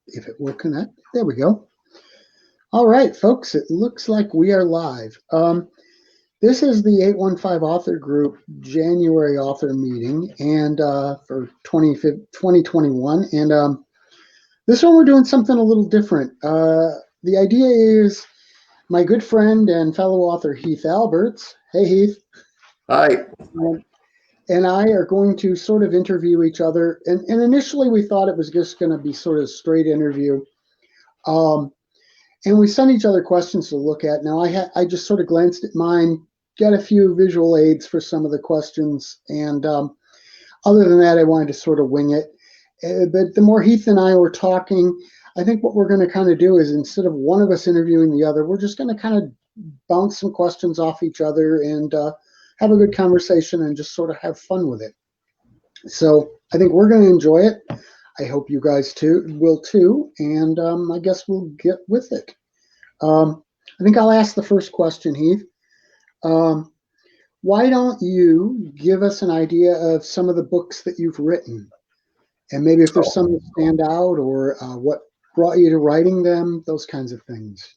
if it will connect. There we go. All right, folks, it looks like we are live. This is the 815 Author Group January author meeting and for 2021. And this one we're doing something a little different. The idea is my good friend and fellow author Heath Alberts. Hey, Heath. Hi. And I are going to sort of interview each other. And initially we thought it was just going to be sort of a straight interview. And we sent each other questions to look at. Now I just sort of glanced at mine, got a few visual aids for some of the questions. And other than that, I wanted to sort of wing it. But the more Heath and I were talking, I think what we're going to kind of do is instead of one of us interviewing the other, we're just going to kind of bounce some questions off each other and have a good conversation and just sort of have fun with it. So I think we're going to enjoy it. I hope you guys will too. And I guess we'll get with it. I think I'll ask the first question, Heath. Why don't you give us an idea of some of the books that you've written? And maybe if there's some that stand out or what brought you to writing them, those kinds of things.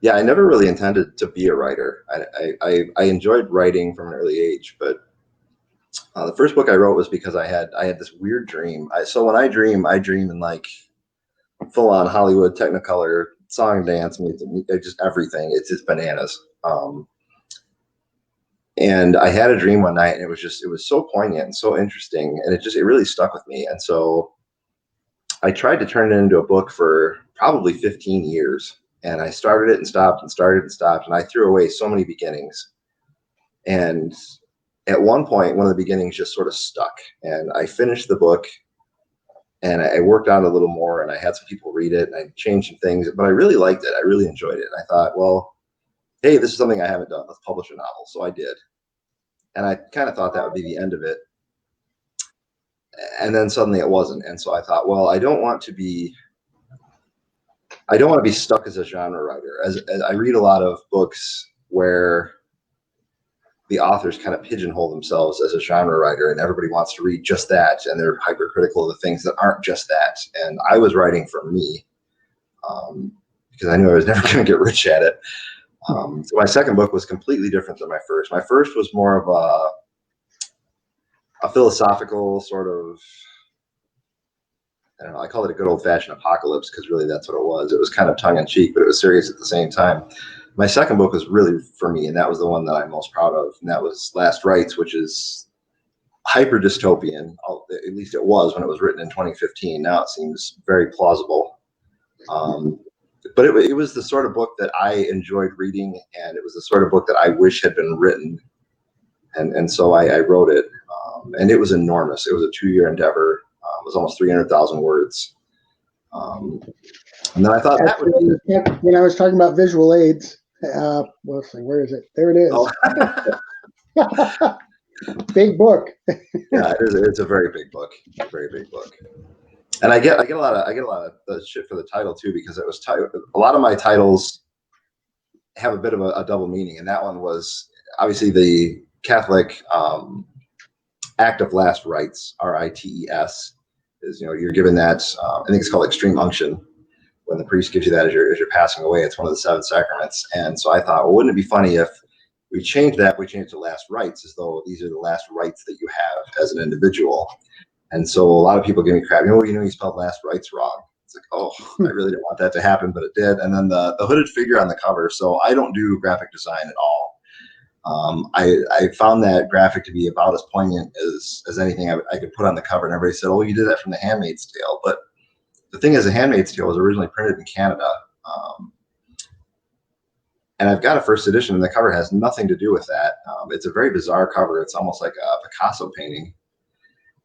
Yeah, I never really intended to be a writer. I enjoyed writing from an early age, but the first book I wrote was because I had this weird dream. So when I dream in like full-on Hollywood Technicolor song and dance music, just everything. It's just bananas. And I had a dream one night, and it was so poignant and so interesting, and it really stuck with me. And so I tried to turn it into a book for probably 15 years. And I started it and stopped and started and stopped. And I threw away so many beginnings. And at one point, one of the beginnings just sort of stuck. And I finished the book and I worked on it a little more. And I had some people read it and I changed some things. But I really liked it. I really enjoyed it. And I thought, well, hey, this is something I haven't done. Let's publish a novel. So I did. And I kind of thought that would be the end of it. And then suddenly it wasn't. And so I thought, well, I don't want to be stuck as a genre writer. As I read a lot of books where the authors kind of pigeonhole themselves as a genre writer and everybody wants to read just that. And they're hypercritical of the things that aren't just that. And I was writing for me because I knew I was never going to get rich at it. So my second book was completely different than my first. My first was more of a philosophical sort of, I don't know, I call it a good old-fashioned apocalypse because really that's what it was. It was kind of tongue-in-cheek, but it was serious at the same time. My second book was really for me, and that was the one that I'm most proud of, and that was Last Rites, which is hyper-dystopian. At least it was when it was written in 2015. Now it seems very plausible. But it was the sort of book that I enjoyed reading, and it was the sort of book that I wish had been written. And so I wrote it, and it was enormous. It was a 2-year endeavor. It was almost 300,000 words. And then I thought that would be... When I was talking about visual aids, let's see, where is it? There it is. Oh. Big book. Yeah, it's a very big book. A very big book. And I get a lot of shit for the title too, because it was a lot of my titles have a bit of a double meaning, and that one was obviously the Catholic act of last rites, rites, is, you're given that. I think it's called extreme unction, when the priest gives you that as you're passing away. It's one of the 7 sacraments. And so I thought, well, wouldn't it be funny if we changed that? We changed it to last rites, as though these are the last rites that you have as an individual. And so a lot of people give me crap. You spelled last rites wrong. It's like, oh, I really didn't want that to happen, but it did. And then the hooded figure on the cover. So I don't do graphic design at all. I found that graphic to be about as poignant as anything I could put on the cover. And everybody said, oh, you did that from The Handmaid's Tale. But the thing is, The Handmaid's Tale was originally printed in Canada. And I've got a first edition, and the cover has nothing to do with that. It's a very bizarre cover. It's almost like a Picasso painting.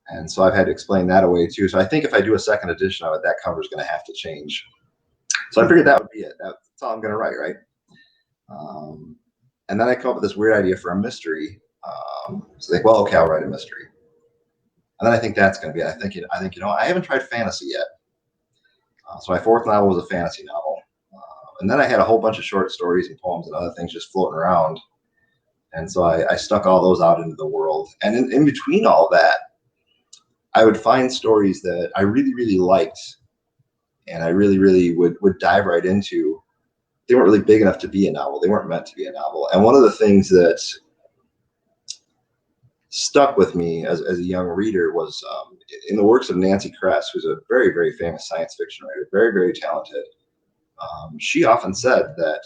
And so I've had to explain that away too. So I think if I do a second edition of it, that cover is going to have to change. So I figured that would be it. That's all I'm going to write, right? And then I come up with this weird idea for a mystery. So like, well, okay, I'll write a mystery. And then I think that's going to be it. I think I haven't tried fantasy yet. So my fourth novel was a fantasy novel. And then I had a whole bunch of short stories and poems and other things just floating around. And so I stuck all those out into the world. And in between all that, I would find stories that I really, really liked and I really would dive right into. They weren't really big enough to be a novel. They weren't meant to be a novel. And one of the things that stuck with me as a young reader was in the works of Nancy Kress, who's a very famous science fiction writer, very talented. She often said that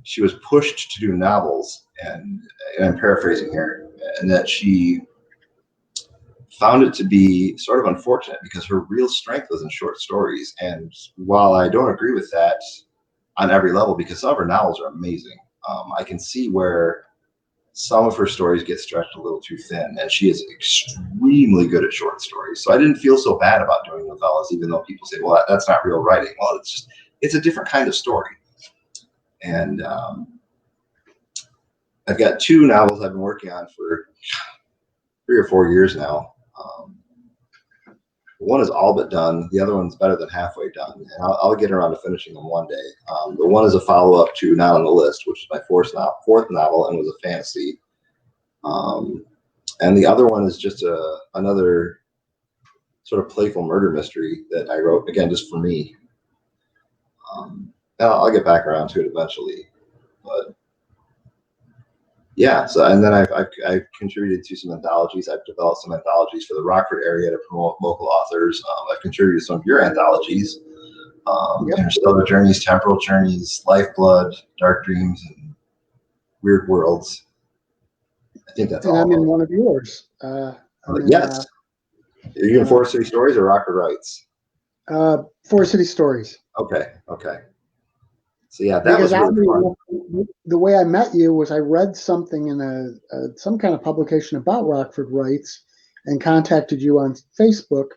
she was pushed to do novels, and I'm paraphrasing here, and that she found it to be sort of unfortunate because her real strength was in short stories. And while I don't agree with that on every level, because some of her novels are amazing, I can see where some of her stories get stretched a little too thin, and she is extremely good at short stories. So I didn't feel so bad about doing novellas, even though people say, well, that's not real writing. Well, it's a different kind of story. And I've got 2 novels I've been working on for 3 or 4 years now. One is all but done. The other one's better than halfway done. And I'll get around to finishing them one day. The one is a follow-up to Not on the List, which is my fourth novel and was a fantasy. And the other one is just another sort of playful murder mystery that I wrote, again, just for me. I'll get back around to it eventually. But yeah, so and then I've contributed to some anthologies. I've developed some anthologies for the Rockford area to promote local authors. I've contributed to some of your anthologies: Interstellar Journeys, Temporal Journeys, Lifeblood, Dark Dreams, and Weird Worlds. I think that's all. And I'm in one of yours. Yes. Are you in Forest City Stories or Rockford Rights? Forest City Stories. Okay. So yeah, that was really fun. The way I met you was I read something in some kind of publication about Rockford Rights and contacted you on Facebook,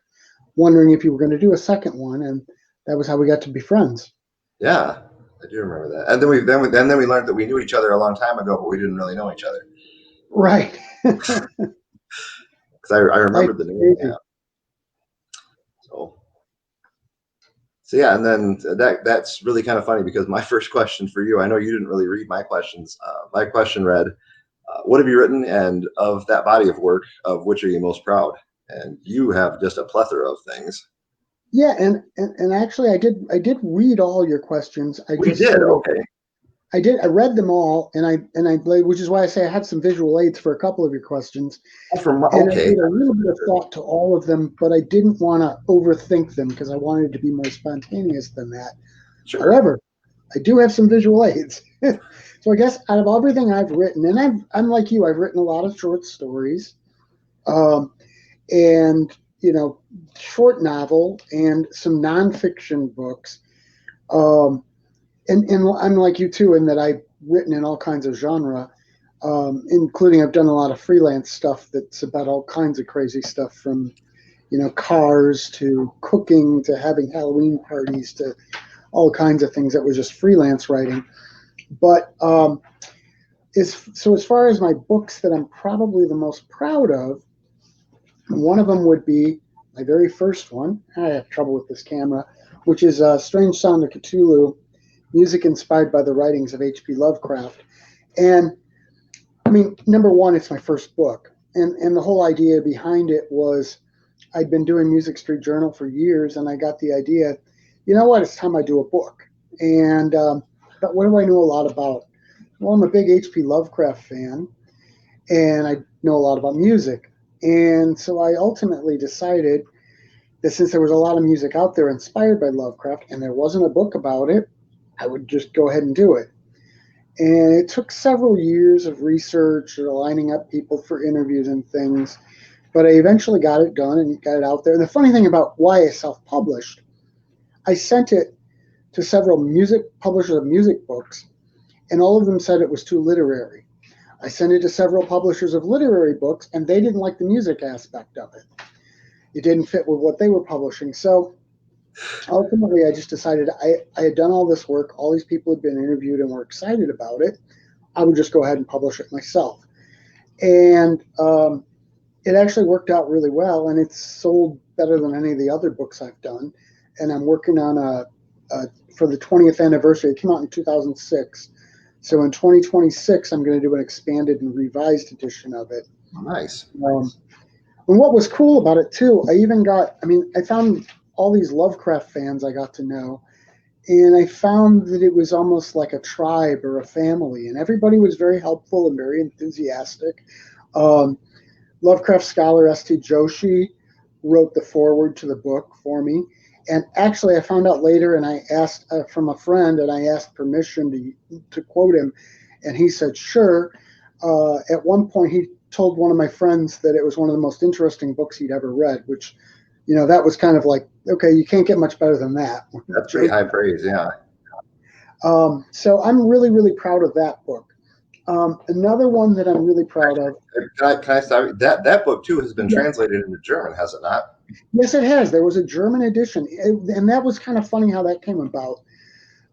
wondering if you were going to do a second one, and that was how we got to be friends. Yeah, I do remember that. And then we learned that we knew each other a long time ago, but we didn't really know each other. Right. Because I remembered the name. Yeah. So yeah, and then that's really kind of funny because my first question for you, I know you didn't really read my questions. My question read, what have you written, and of that body of work, of which are you most proud? And you have just a plethora of things. Yeah, and actually I did read all your questions. Okay. I read them all, and I which is why I say I had some visual aids for a couple of your questions. I gave a little bit of thought to all of them, but I didn't want to overthink them because I wanted to be more spontaneous than that. Sure. However, I do have some visual aids. So I guess out of everything I've written, and I'm like you, I've written a lot of short stories, and short novel and some nonfiction books. And I'm like you too, in that I've written in all kinds of genre, including I've done a lot of freelance stuff that's about all kinds of crazy stuff, from cars to cooking to having Halloween parties to all kinds of things that was just freelance writing. But as far as my books that I'm probably the most proud of, one of them would be my very first one. I have trouble with this camera, which is Strange Sound of Cthulhu, music inspired by the writings of H.P. Lovecraft. And I mean, number one, it's my first book. And the whole idea behind it was I'd been doing Music Street Journal for years, and I got the idea, you know what, it's time I do a book. And but what do I know a lot about? Well, I'm a big H.P. Lovecraft fan, and I know a lot about music. And so I ultimately decided that since there was a lot of music out there inspired by Lovecraft, and there wasn't a book about it, I would just go ahead and do it. And it took several years of research or lining up people for interviews and things, but I eventually got it done and got it out there. And the funny thing about why I self-published, I sent it to several music publishers of music books, and all of them said it was too literary. I sent it to several publishers of literary books, and they didn't like the music aspect of it. It didn't fit with what they were publishing. So ultimately, I just decided I had done all this work. All these people had been interviewed and were excited about it. I would just go ahead and publish it myself. And it actually worked out really well, and it's sold better than any of the other books I've done. And I'm working on for the 20th anniversary. It came out in 2006. So in 2026, I'm going to do an expanded and revised edition of it. Nice. And what was cool about it too, I found all these Lovecraft fans I got to know, and I found that it was almost like a tribe or a family, and everybody was very helpful and very enthusiastic. Um, Lovecraft scholar S.T. Joshi wrote the foreword to the book for me. And actually, I found out later, and I asked from a friend, and I asked permission to quote him, and he said, sure. At one point, he told one of my friends that it was one of the most interesting books he'd ever read, which, that was kind of like, okay, you can't get much better than that. That's pretty high praise, yeah. So I'm really, really proud of that book. Another one that I'm really proud of. Can I stop? That book too has been translated into German, has it not? Yes, it has. There was a German edition, and that was kind of funny how that came about.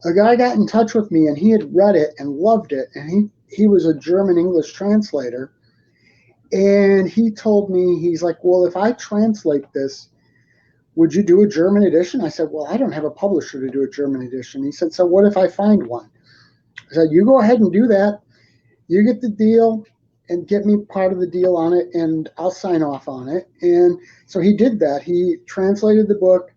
A guy got in touch with me, and he had read it and loved it, and he was a German English translator, and he told me, he's like, well, if I translate this, would you do a German edition? I said, well, I don't have a publisher to do a German edition. He said, so what if I find one? I said, you go ahead and do that. You get the deal and get me part of the deal on it, and I'll sign off on it. And so he did that. He translated the book.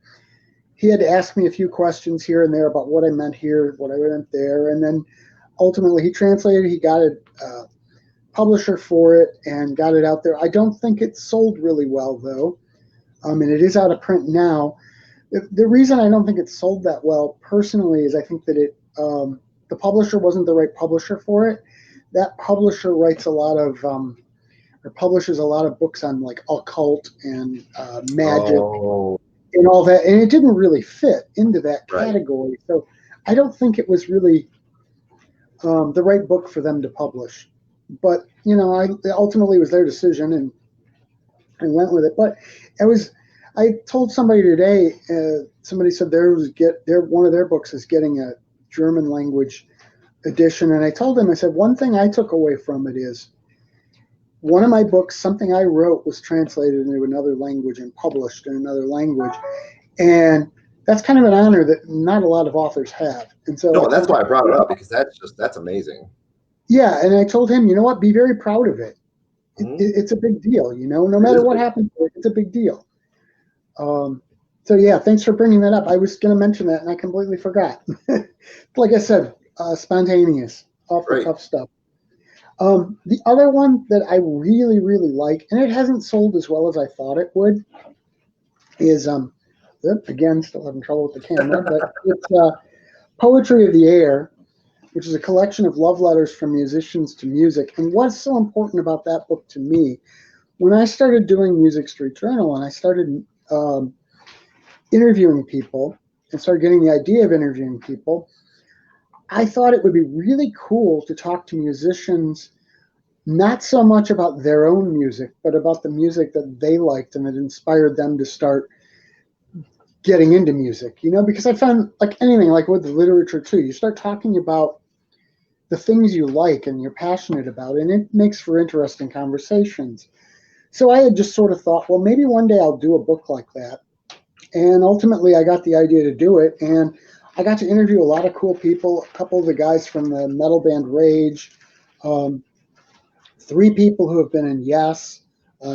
He had to ask me a few questions here and there about what I meant here, what I meant there. And then ultimately he translated, he got a publisher for it and got it out there. I don't think it sold really well, though. And it is out of print now. The reason I don't think it sold that well personally is I think that the publisher wasn't the right publisher for it. That publisher writes a lot of or publishes a lot of books on like occult and magic and all that, and it didn't really fit into that category. Right. So I don't think it was really the right book for them to publish. But ultimately it was their decision, and I went with it. But I told somebody today. Somebody said one of their books is getting a German language edition, and I told him, I said, one thing I took away from it is one of my books, something I wrote, was translated into another language and published in another language, and that's kind of an honor that not a lot of authors have. And so that's why I brought it up, because that's amazing. Yeah, and I told him, you know what, be very proud of it. It's a big deal, no matter what happens, it's a big deal. So yeah, thanks for bringing that up. I was going to mention that and I completely forgot. Like I said, spontaneous, off the cuff stuff. The other one that I really, really like, and it hasn't sold as well as I thought it would, is again, still having trouble with the camera, but it's Poetry of the Air, which is a collection of love letters from musicians to music. And what's so important about that book to me, when I started doing Music Street Journal and I started interviewing people and started getting the idea of interviewing people, I thought it would be really cool to talk to musicians, not so much about their own music, but about the music that they liked and that inspired them to start getting into music, because I found, like anything, like with literature too, you start talking about the things you like and you're passionate about, and it makes for interesting conversations. So I had just sort of thought, well, maybe one day I'll do a book like that. And ultimately I got the idea to do it, and I got to interview a lot of cool people, a couple of the guys from the metal band Rage, 3 people who have been in Yes,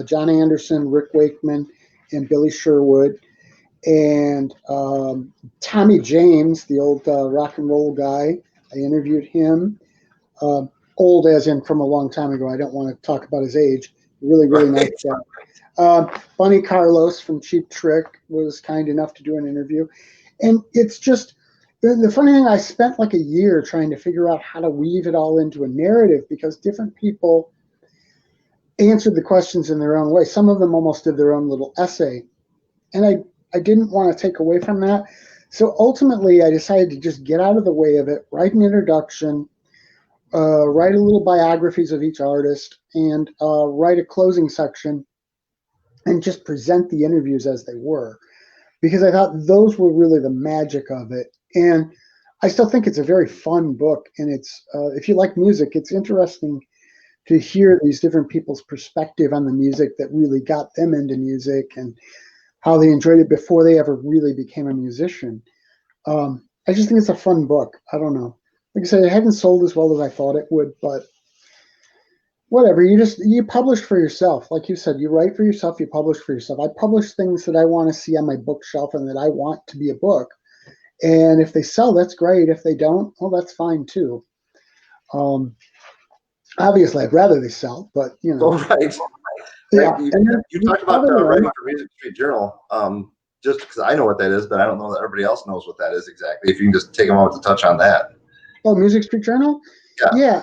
John Anderson, Rick Wakeman, and Billy Sherwood, and Tommy James, the old rock and roll guy. I interviewed him. Old as in from a long time ago. I don't want to talk about his age. Really, really nice guy. Bunny Carlos from Cheap Trick was kind enough to do an interview. And it's just, the funny thing, I spent like a year trying to figure out how to weave it all into a narrative, because different people answered the questions in their own way. Some of them almost did their own little essay. And I didn't want to take away from that. So ultimately, I decided to just get out of the way of it, write an introduction, write a little biographies of each artist, and write a closing section, and just present the interviews as they were, because I thought those were really the magic of it. And I still think it's a very fun book, and it's if you like music, it's interesting to hear these different people's perspective on the music that really got them into music and how they enjoyed it before they ever really became a musician. I just think it's a fun book. I don't know. Like I said, it hadn't sold as well as I thought it would, but whatever, you publish for yourself. Like you said, you write for yourself, you publish for yourself. I publish things that I want to see on my bookshelf and that I want to be a book. And if they sell, that's great. If they don't, well, that's fine too. Um, Obviously, I'd rather they sell, but Oh, right. Right. yeah. And then You the talked about other one, writing for Music Street Journal. Just because I know what that is, but I don't know that everybody else knows what that is exactly. If you can just take a moment to touch on that. oh, Music Street Journal. Yeah. Yeah,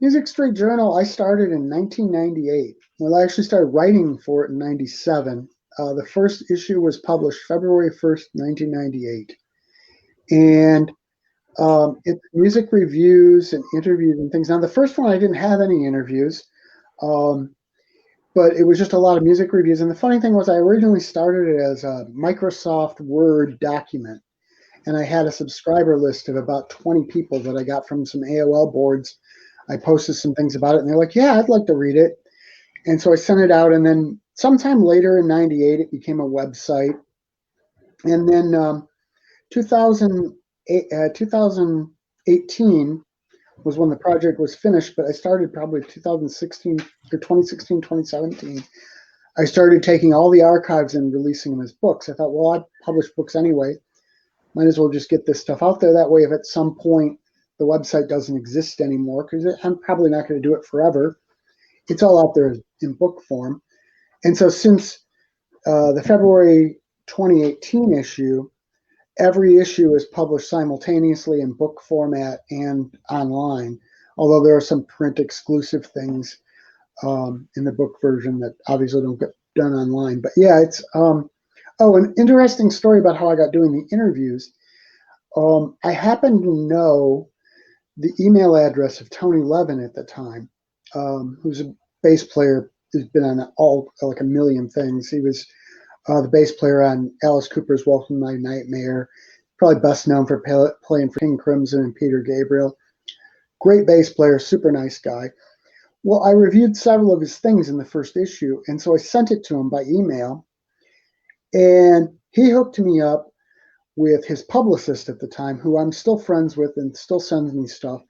Music Street Journal. I started in 1998. Well, I actually started writing for it in '97. The first issue was published February 1st, 1998, and it's music reviews and interviews and things. Now, the first one I didn't have any interviews. Um, but it was just a lot of music reviews. And the funny thing was, I originally started it as a Microsoft Word document, and I had a subscriber list of about 20 people that I got from some AOL boards. I posted some things about it, and they're like, "Yeah, I'd like to read it." And so I sent it out, and then sometime later in '98, it became a website. And then 2018 was when the project was finished, but I started probably 2016 or 2016, 2017. I started taking all the archives and releasing them as books. I thought, well, I publish books anyway. Might as well just get this stuff out there. That way, if at some point the website doesn't exist anymore, because I'm probably not going to do it forever, it's all out there in book form. And so since the February 2018 issue, every issue is published simultaneously in book format and online, although there are some print exclusive things in the book version that obviously don't get done online. But yeah, it's oh, an interesting story about how I got doing the interviews. I happened to know the email address of Tony Levin at the time, who's a bass player who's been on all like a million things. He was the bass player on Alice Cooper's Welcome to My Nightmare, probably best known for playing for King Crimson and Peter Gabriel. Great bass player, super nice guy. Well, I reviewed several of his things in the first issue, and so I sent it to him by email, and he hooked me up with his publicist at the time, who I'm still friends with and still sends me stuff.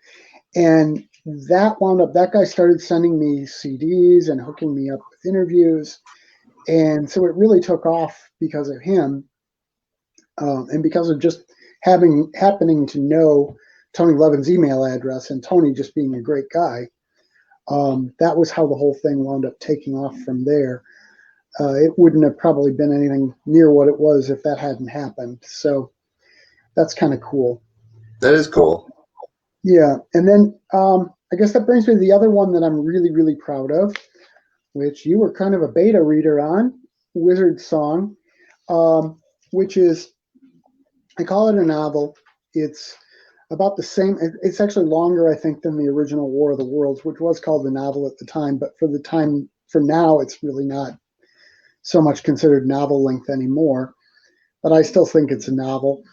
And that guy started sending me CDs and hooking me up with interviews. And so it really took off because of him, and because of just happening to know Tony Levin's email address and Tony just being a great guy. That was how the whole thing wound up taking off from there. It wouldn't have probably been anything near what it was if that hadn't happened. So that's kind of cool. That is cool. Yeah. And then I guess that brings me to the other one that I'm really, really proud of, which you were kind of a beta reader on, Wizard Song, which is, I call it a novel. It's about the same. It's actually longer, I think, than the original War of the Worlds, which was called the novel at the time. But for now, it's really not so much considered novel length anymore. But I still think it's a novel.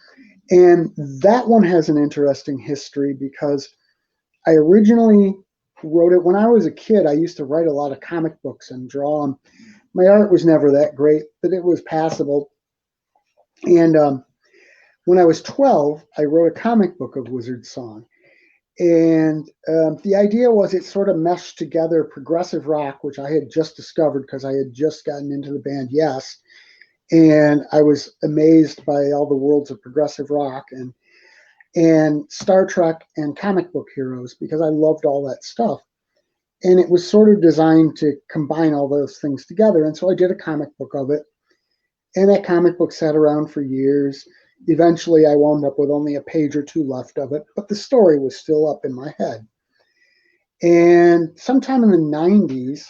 And that one has an interesting history because I originally wrote it when I was a kid. I used to write a lot of comic books and draw them. My art was never that great, but it was passable. And when I was 12, I wrote a comic book of Wizard Song. And the idea was it sort of meshed together progressive rock, which I had just discovered because I had just gotten into the band Yes. And I was amazed by all the worlds of progressive rock and Star Trek and comic book heroes because I loved all that stuff. And it was sort of designed to combine all those things together. And so I did a comic book of it. And that comic book sat around for years. Eventually, I wound up with only a page or two left of it, but the story was still up in my head. And sometime in the 90s,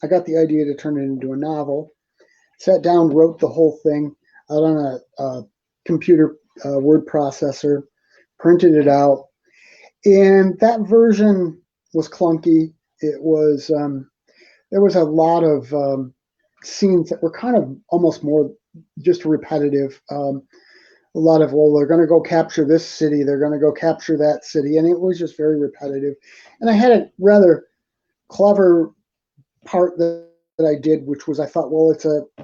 I got the idea to turn it into a novel. Sat down, wrote the whole thing out on a computer word processor, printed it out. And that version was clunky. It was there was a lot of scenes that were kind of almost more just repetitive. A lot of, well, they're going to go capture this city, they're going to go capture that city, and it was just very repetitive. And I had a rather clever part that I did, which was I thought, well,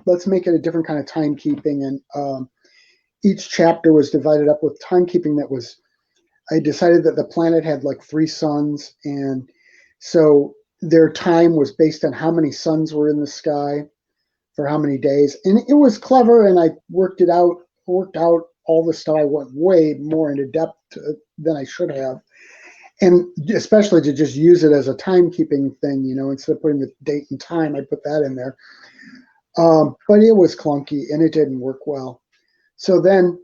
let's make it a different kind of timekeeping, and each chapter was divided up with timekeeping that was. I decided that the planet had like 3 suns, and so their time was based on how many suns were in the sky for how many days. And it was clever, and I worked out all the stuff. I went way more into depth than I should have. And especially to just use it as a timekeeping thing, instead of putting the date and time, I put that in there. But it was clunky and it didn't work well. So then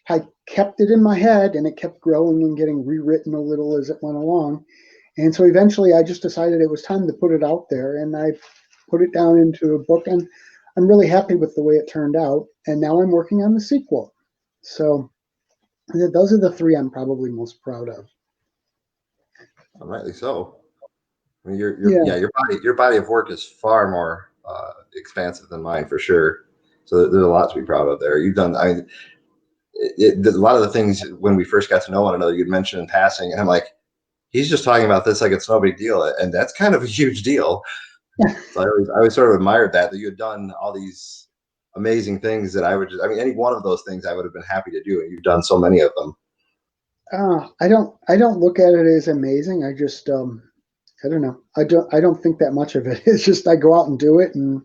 I kept it in my head and it kept growing and getting rewritten a little as it went along. And so eventually I just decided it was time to put it out there, and I put it down into a book, and I'm really happy with the way it turned out. And now I'm working on the sequel. So those are the three I'm probably most proud of. Rightly so. I mean, Yeah. your body of work is far more expansive than mine for sure. So there's a lot to be proud of there. You've done, a lot of the things when we first got to know one another, you'd mentioned in passing, and I'm like, he's just talking about this like it's no big deal, and that's kind of a huge deal. So I always sort of admired that you had done all these amazing things that I mean, any one of those things I would have been happy to do, and you've done so many of them. I don't look at it as amazing. I just I don't know. I don't think that much of it. It's just I go out and do it, and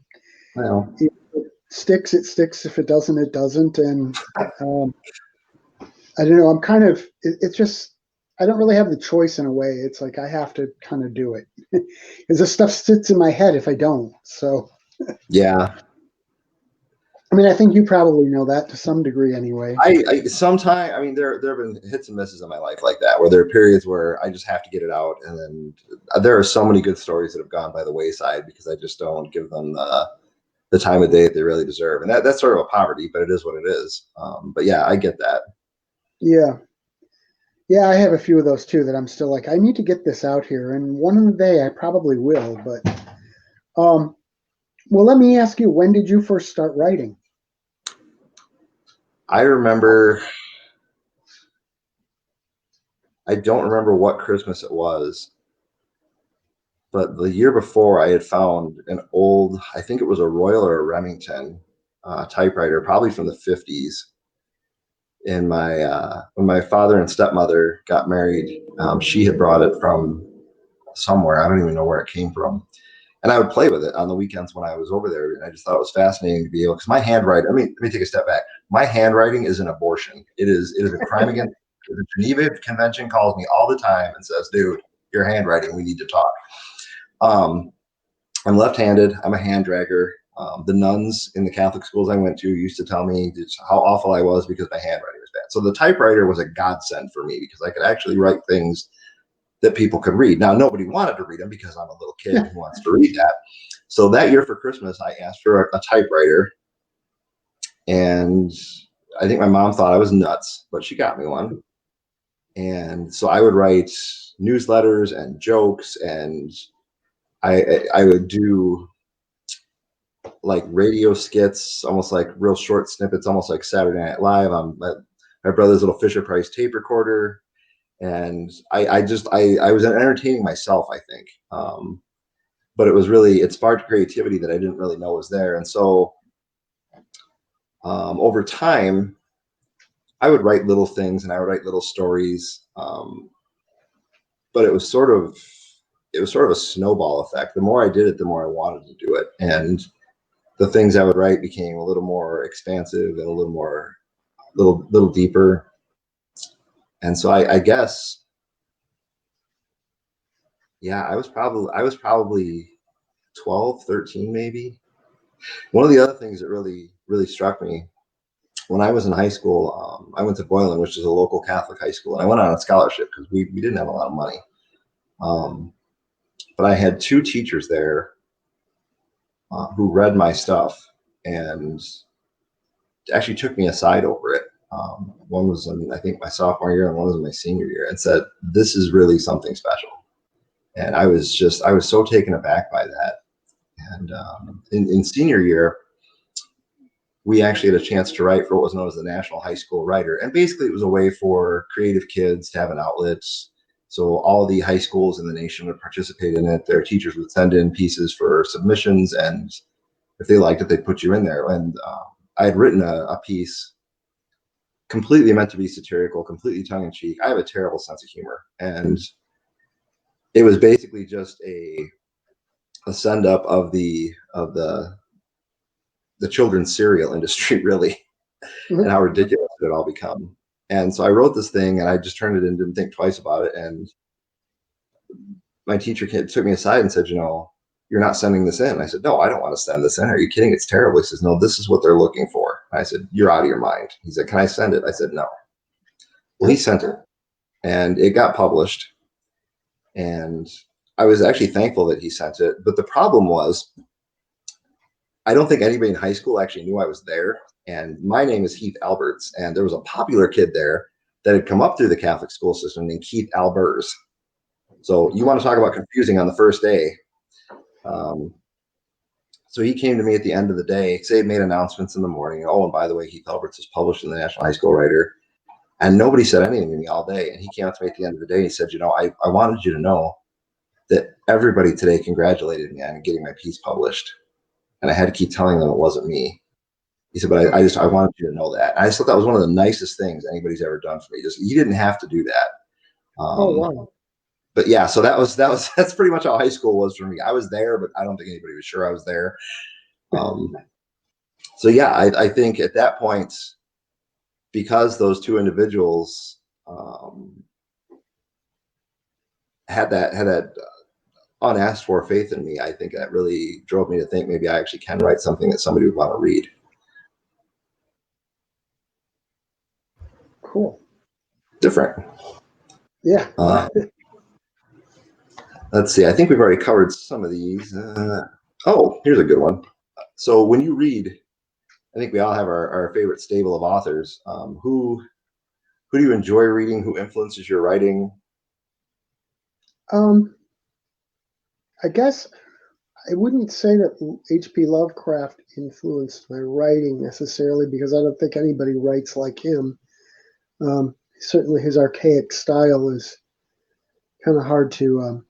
Well, if it sticks, it sticks. If it doesn't, it doesn't. And um, I don't know. I'm kind of. It's just I don't really have the choice in a way. It's like I have to kind of do it because this stuff sits in my head if I don't. So yeah, I mean, I think you probably know that to some degree anyway. I sometimes, I mean, there have been hits and misses in my life like that, where there are periods where I just have to get it out, and then there are so many good stories that have gone by the wayside because I just don't give them the time of day that they really deserve, and that's sort of a poverty, but it is what it is. But yeah, I get that. Yeah. Yeah, I have a few of those too that I'm still like, I need to get this out here, and one of the day I probably will. But um, well, let me ask you, when did you first start writing? I remember, I don't remember what Christmas it was, but the year before I had found an old, I think it was a Royal or a Remington typewriter, probably from the 50s. In my when my father and stepmother got married, she had brought it from somewhere. I don't even know where it came from. And I would play with it on the weekends when I was over there. And I just thought it was fascinating to be able, because my handwriting, I mean, let me take a step back. My handwriting is an abortion. It is a crime against the Geneva Convention calls me all the time and says, dude, your handwriting, we need to talk. Um, I'm left-handed. I'm a hand dragger. The nuns in the Catholic schools I went to used to tell me just how awful I was because my handwriting was bad. So the typewriter was a godsend for me because I could actually write things that people could read. Now, nobody wanted to read them because I'm a little kid who wants to read that. So that year for Christmas, I asked for a typewriter, and I think my mom thought I was nuts, but she got me one. And so I would write newsletters and jokes, and I would do like radio skits, almost like real short snippets, almost like Saturday Night Live on my brother's little Fisher Price tape recorder. And I was entertaining myself, I think. But it sparked creativity that I didn't really know was there. And so over time, I would write little things and I would write little stories. But it was sort of a snowball effect. The more I did it, the more I wanted to do it. And the things I would write became a little more expansive and a little more, little deeper. And so I guess, yeah, I was probably 12, 13, maybe. One of the other things that really struck me when I was in high school, I went to Boylan, which is a local Catholic high school, and I went on a scholarship because we didn't have a lot of money. Um, but I had two teachers there who read my stuff and actually took me aside over it. One was in, I think, my sophomore year, and one was in my senior year, and said, "This is really something special." And I was so taken aback by that. And in senior year, we actually had a chance to write for what was known as the National High School Writer. And basically, it was a way for creative kids to have an outlet. So all the high schools in the nation would participate in it. Their teachers would send in pieces for submissions, and if they liked it, they'd put you in there. And I had written a piece completely meant to be satirical, completely tongue in cheek. I have a terrible sense of humor, and it was basically just a send up of the children's cereal industry, really, and how ridiculous it had all become. And so I wrote this thing, and I just turned it in, didn't think twice about it. And my teacher took me aside and said, you're not sending this in. I said, no, I don't want to send this in. Are you kidding? It's terrible. He says, no, this is what they're looking for. I said, you're out of your mind. He said, can I send it? I said, no. Well, he sent it, and it got published. And I was actually thankful that he sent it. But the problem was, I don't think anybody in high school actually knew I was there. And my name is Heath Alberts. And there was a popular kid there that had come up through the Catholic school system named Keith Albers. So you want to talk about confusing on the first day. So he came to me at the end of the day. Say, made announcements in the morning. Oh, and by the way, Heath Alberts is published in the National High School Writer. And nobody said anything to me all day. And he came up to me at the end of the day. And he said, I wanted you to know that everybody today congratulated me on getting my piece published. And I had to keep telling them it wasn't me. He said, but I wanted you to know that. And I just thought that was one of the nicest things anybody's ever done for me. You didn't have to do that. Oh, wow. But yeah, so that's pretty much how high school was for me. I was there, but I don't think anybody was sure I was there. So yeah, I think at that point, because those two individuals had that unasked for faith in me, I think that really drove me to think maybe I actually can write something that somebody would want to read. Cool. Different. Yeah. Let's see. I think we've already covered some of these. Oh, here's a good one. So when you read, I think we all have our favorite stable of authors. Who do you enjoy reading? Who influences your writing? I guess I wouldn't say that H.P. Lovecraft influenced my writing necessarily, because I don't think anybody writes like him. Certainly his archaic style is kind of hard to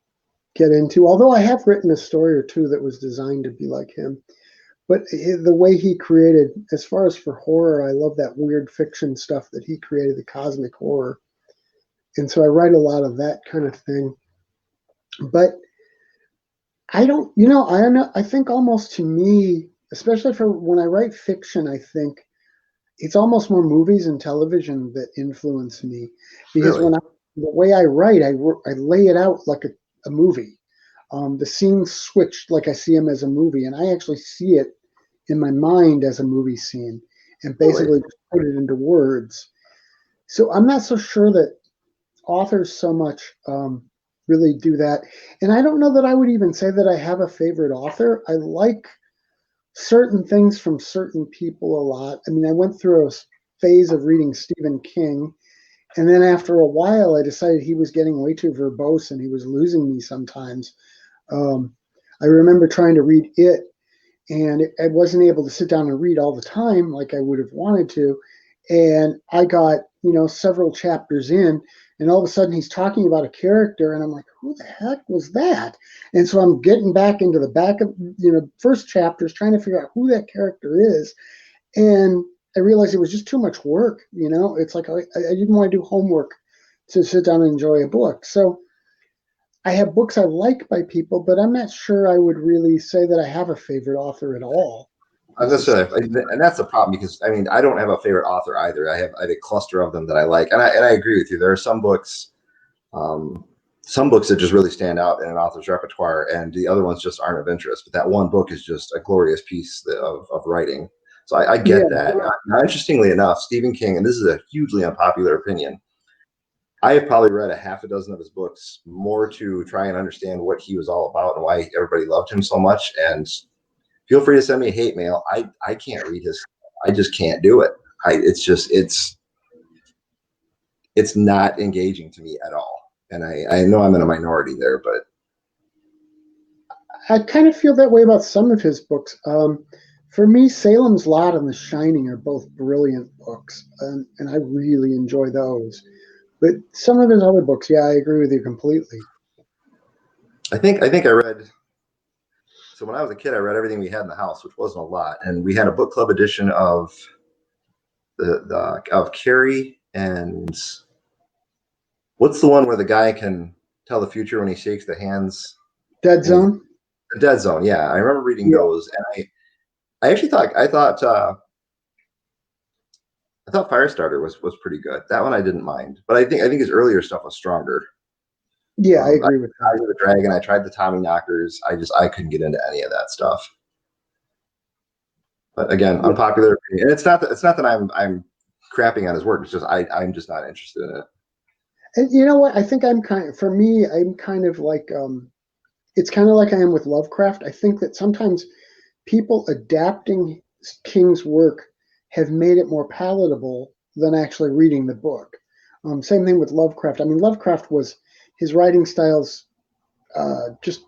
get into, although I have written a story or two that was designed to be like him. But the way he created, as far as for horror, I love that weird fiction stuff that he created, the cosmic horror. And so I write a lot of that kind of thing. But I don't know. I think almost, to me, especially for when I write fiction, I think it's almost more movies and television that influence me, because Really? The way I write, I lay it out like a movie. The scenes switched like I see them as a movie, and I actually see it in my mind as a movie scene, and basically just put it into words. So I'm not so sure that authors so much really do that. And I don't know that I would even say that I have a favorite author. I like certain things from certain people a lot. I mean, I went through a phase of reading Stephen King, and then after a while, I decided he was getting way too verbose and he was losing me sometimes. I remember trying to read It, and I wasn't able to sit down and read all the time like I would have wanted to. And I got, several chapters in, and all of a sudden he's talking about a character, and I'm like, who the heck was that? And so I'm getting back into the back of, first chapters, trying to figure out who that character is. And I realized it was just too much work. It's like I didn't want to do homework to sit down and enjoy a book. So I have books I like by people, but I'm not sure I would really say that I have a favorite author at all. I was gonna say, and that's the problem, because I mean, I don't have a favorite author either. I have a cluster of them that I like, and I agree with you. There are some books that just really stand out in an author's repertoire, and the other ones just aren't of interest. But that one book is just a glorious piece of writing. So I get that. Now, interestingly enough, Stephen King, and this is a hugely unpopular opinion, I have probably read a half a dozen of his books more to try and understand what he was all about and why everybody loved him so much. And feel free to send me hate mail. I can't read his. I just can't do it. It's not engaging to me at all. And I know I'm in a minority there, but I kind of feel that way about some of his books. For me, Salem's Lot and The Shining are both brilliant books, and I really enjoy those. But some of his other books, yeah, I agree with you completely. I think I read. So when I was a kid, I read everything we had in the house, which wasn't a lot, and we had a book club edition of of Carrie, and what's the one where the guy can tell the future when he shakes the hands? Dead Zone? The Dead Zone. Yeah, I remember reading Yeah, those, and I actually thought Firestarter was pretty good. That one I didn't mind, but I think his earlier stuff was stronger. yeah, I I agree with that. tried the Dragon. I tried the Tommy Knockers. I couldn't get into any of that stuff. But again, Yeah. unpopular opinion. And it's not that I'm crapping on his work. It's just I'm just not interested in it. And you know what? I think for me, I'm kind of like, it's kind of like I am with Lovecraft. I think that sometimes people adapting King's work have made it more palatable than actually reading the book. Same thing with Lovecraft. I mean, Lovecraft was his writing styles just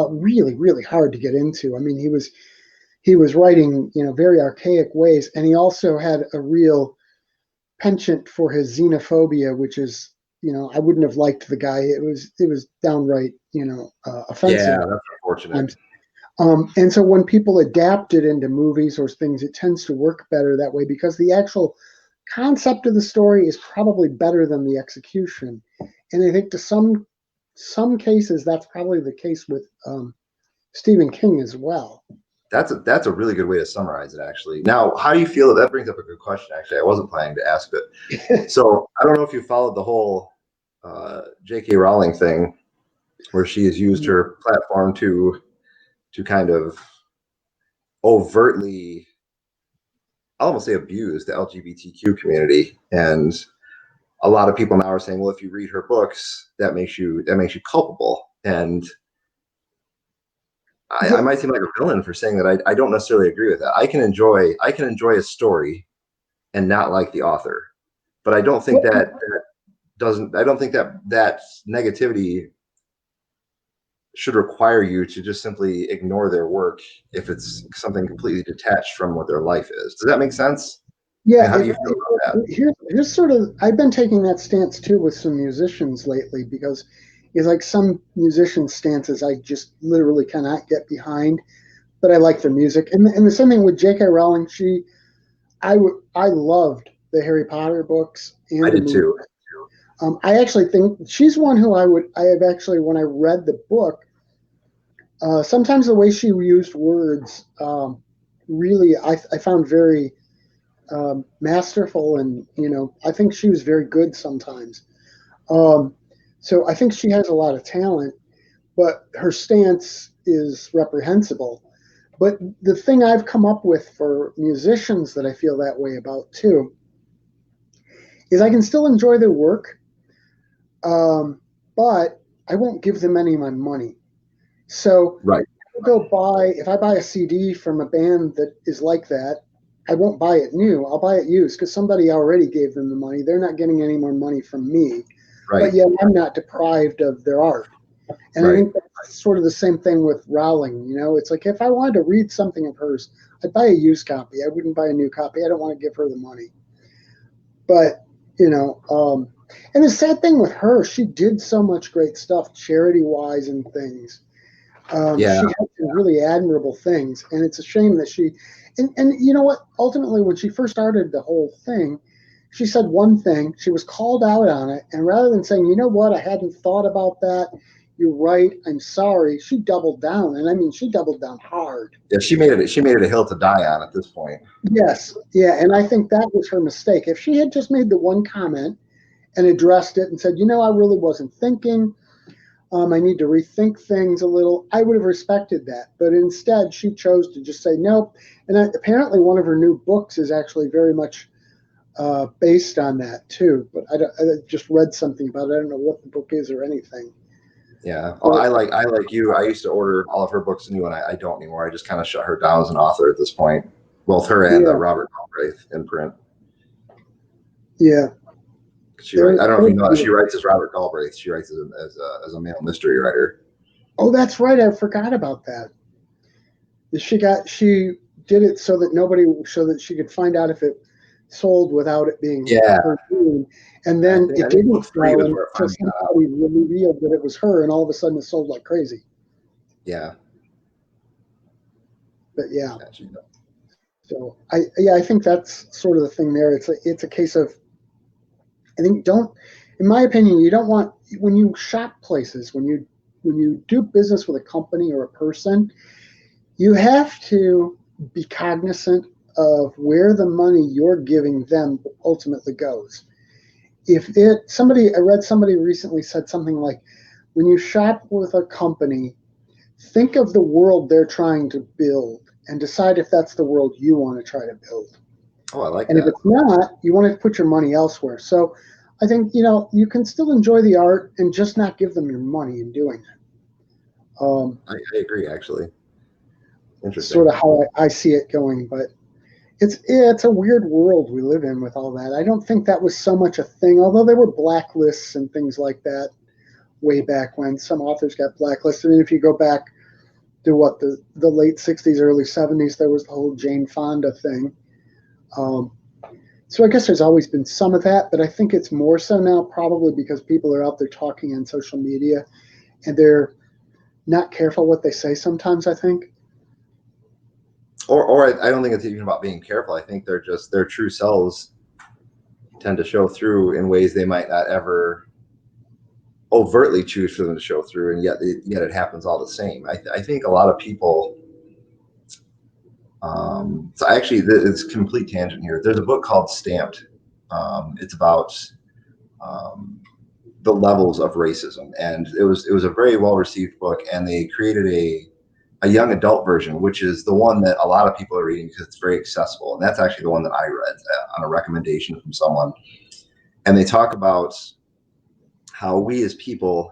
really, really hard to get into. I mean, he was writing, very archaic ways, and he also had a real penchant for his xenophobia, which is, I wouldn't have liked the guy. It was downright, Yeah, offensive that's unfortunate. times. And so when people adapt it into movies or things, it tends to work better that way because the actual concept of the story is probably better than the execution. And I think to some cases that's probably the case with Stephen King as well. That's a really good way to summarize it, actually. Now, how do you feel? That brings up a good question. Actually, I wasn't planning to ask, but so I don't know if you followed the whole J.K. Rowling thing, where she has used her platform to kind of overtly, I almost say, abuse the LGBTQ community, and a lot of people now are saying, well, if you read her books, that makes you culpable, and I Yeah, might seem like a villain for saying that. I don't necessarily agree with that. I can enjoy a story and not like the author, but I don't think that doesn't. I don't think that negativity should require you to just simply ignore their work if it's something completely detached from what their life is. Does that make sense? I yeah. mean, how do you feel about that? Here's sort of I've been taking that stance too with some musicians lately because it's like some musician stances I just literally cannot get behind, but I like their music. And the same thing with J.K. Rowling. I loved the Harry Potter books I and the did movie. too. I actually think she's one who I have actually, when I read the book, sometimes the way she used words, really, I found very masterful. And, I think she was very good sometimes. Um, so I think she has a lot of talent, but her stance is reprehensible. But the thing I've come up with for musicians that I feel that way about too is I can still enjoy their work, but I won't give them any of my money. So Right. if I buy a CD from a band that is like that, I won't buy it new. I'll buy it used because somebody already gave them the money. They're not getting any more money from me, but Right. yet I'm not deprived of their art. And I Right. think that's sort of the same thing with Rowling. It's like if I wanted to read something of hers, I'd buy a used copy. I wouldn't buy a new copy. I don't want to give her the money. But, and the sad thing with her, she did so much great stuff charity wise and things. Yeah. She had some really admirable things, and it's a shame that and you know what? Ultimately, when she first started the whole thing, she said one thing. She was called out on it, and rather than saying, "You know what? I hadn't thought about that. You're right. I'm sorry," she doubled down, and I mean, she doubled down hard. Yeah. She made it a hill to die on at this point. Yes, yeah, and I think that was her mistake. If she had just made the one comment and addressed it and said, I really wasn't thinking. I need to rethink things a little. I would have respected that. But instead, she chose to just say nope. And apparently, one of her new books is actually very much based on that, too. But I just read something about it. I don't know what the book is or anything. Yeah. Oh, But, I like you. I used to order all of her books new, and I don't anymore. I just kind of shut her down as an author at this point. Both her and yeah, Robert Galbraith in print. yeah. She writes. I don't know if you know that she Beautiful. writes as Robert Galbraith. She writes as a male mystery writer. Oh, that's right. I forgot about that. She did it so that she could find out if it sold without it being Yeah. her doing. And I then think it I think didn't book three sell was where it until finally got out. somebody revealed that it was her, and all of a sudden it sold like crazy. Yeah. But yeah, Yeah, so I think that's sort of the thing there. It's a case of, I think, don't, in my opinion, you don't want, when you shop places, when you when you do business with a company or a person, you have to be cognizant of where the money you're giving them ultimately goes. If it somebody I read somebody recently said something like, when you shop with a company, think of the world they're trying to build and decide if that's the world you want to try to build. Oh, I like And if that. it's not, you want to put your money elsewhere. So I think, you can still enjoy the art and just not give them your money in doing it. I agree, actually. Sort Interesting. of how I see it going, but it's a weird world we live in with all that. I don't think that was so much a thing, although there were blacklists and things like that way back when some authors got blacklisted. And if you go back to what the late '60s, early '70s, there was the whole Jane Fonda thing. Um, so I guess there's always been some of that, but I think it's more so now, probably because people are out there talking on social media and they're not careful what they say sometimes, I think. Or I don't think it's even about being careful. I think they're just their true selves tend to show through in ways they might not ever overtly choose for them to show through, and yet it happens all the same. I think a lot of people. So actually, it's a complete tangent here. There's a book called Stamped. It's about um, the levels of racism, and it was a very well received book, and they created a young adult version, which is the one that a lot of people are reading because it's very accessible, and that's actually the one that I read on a recommendation from someone. And they talk about how we as people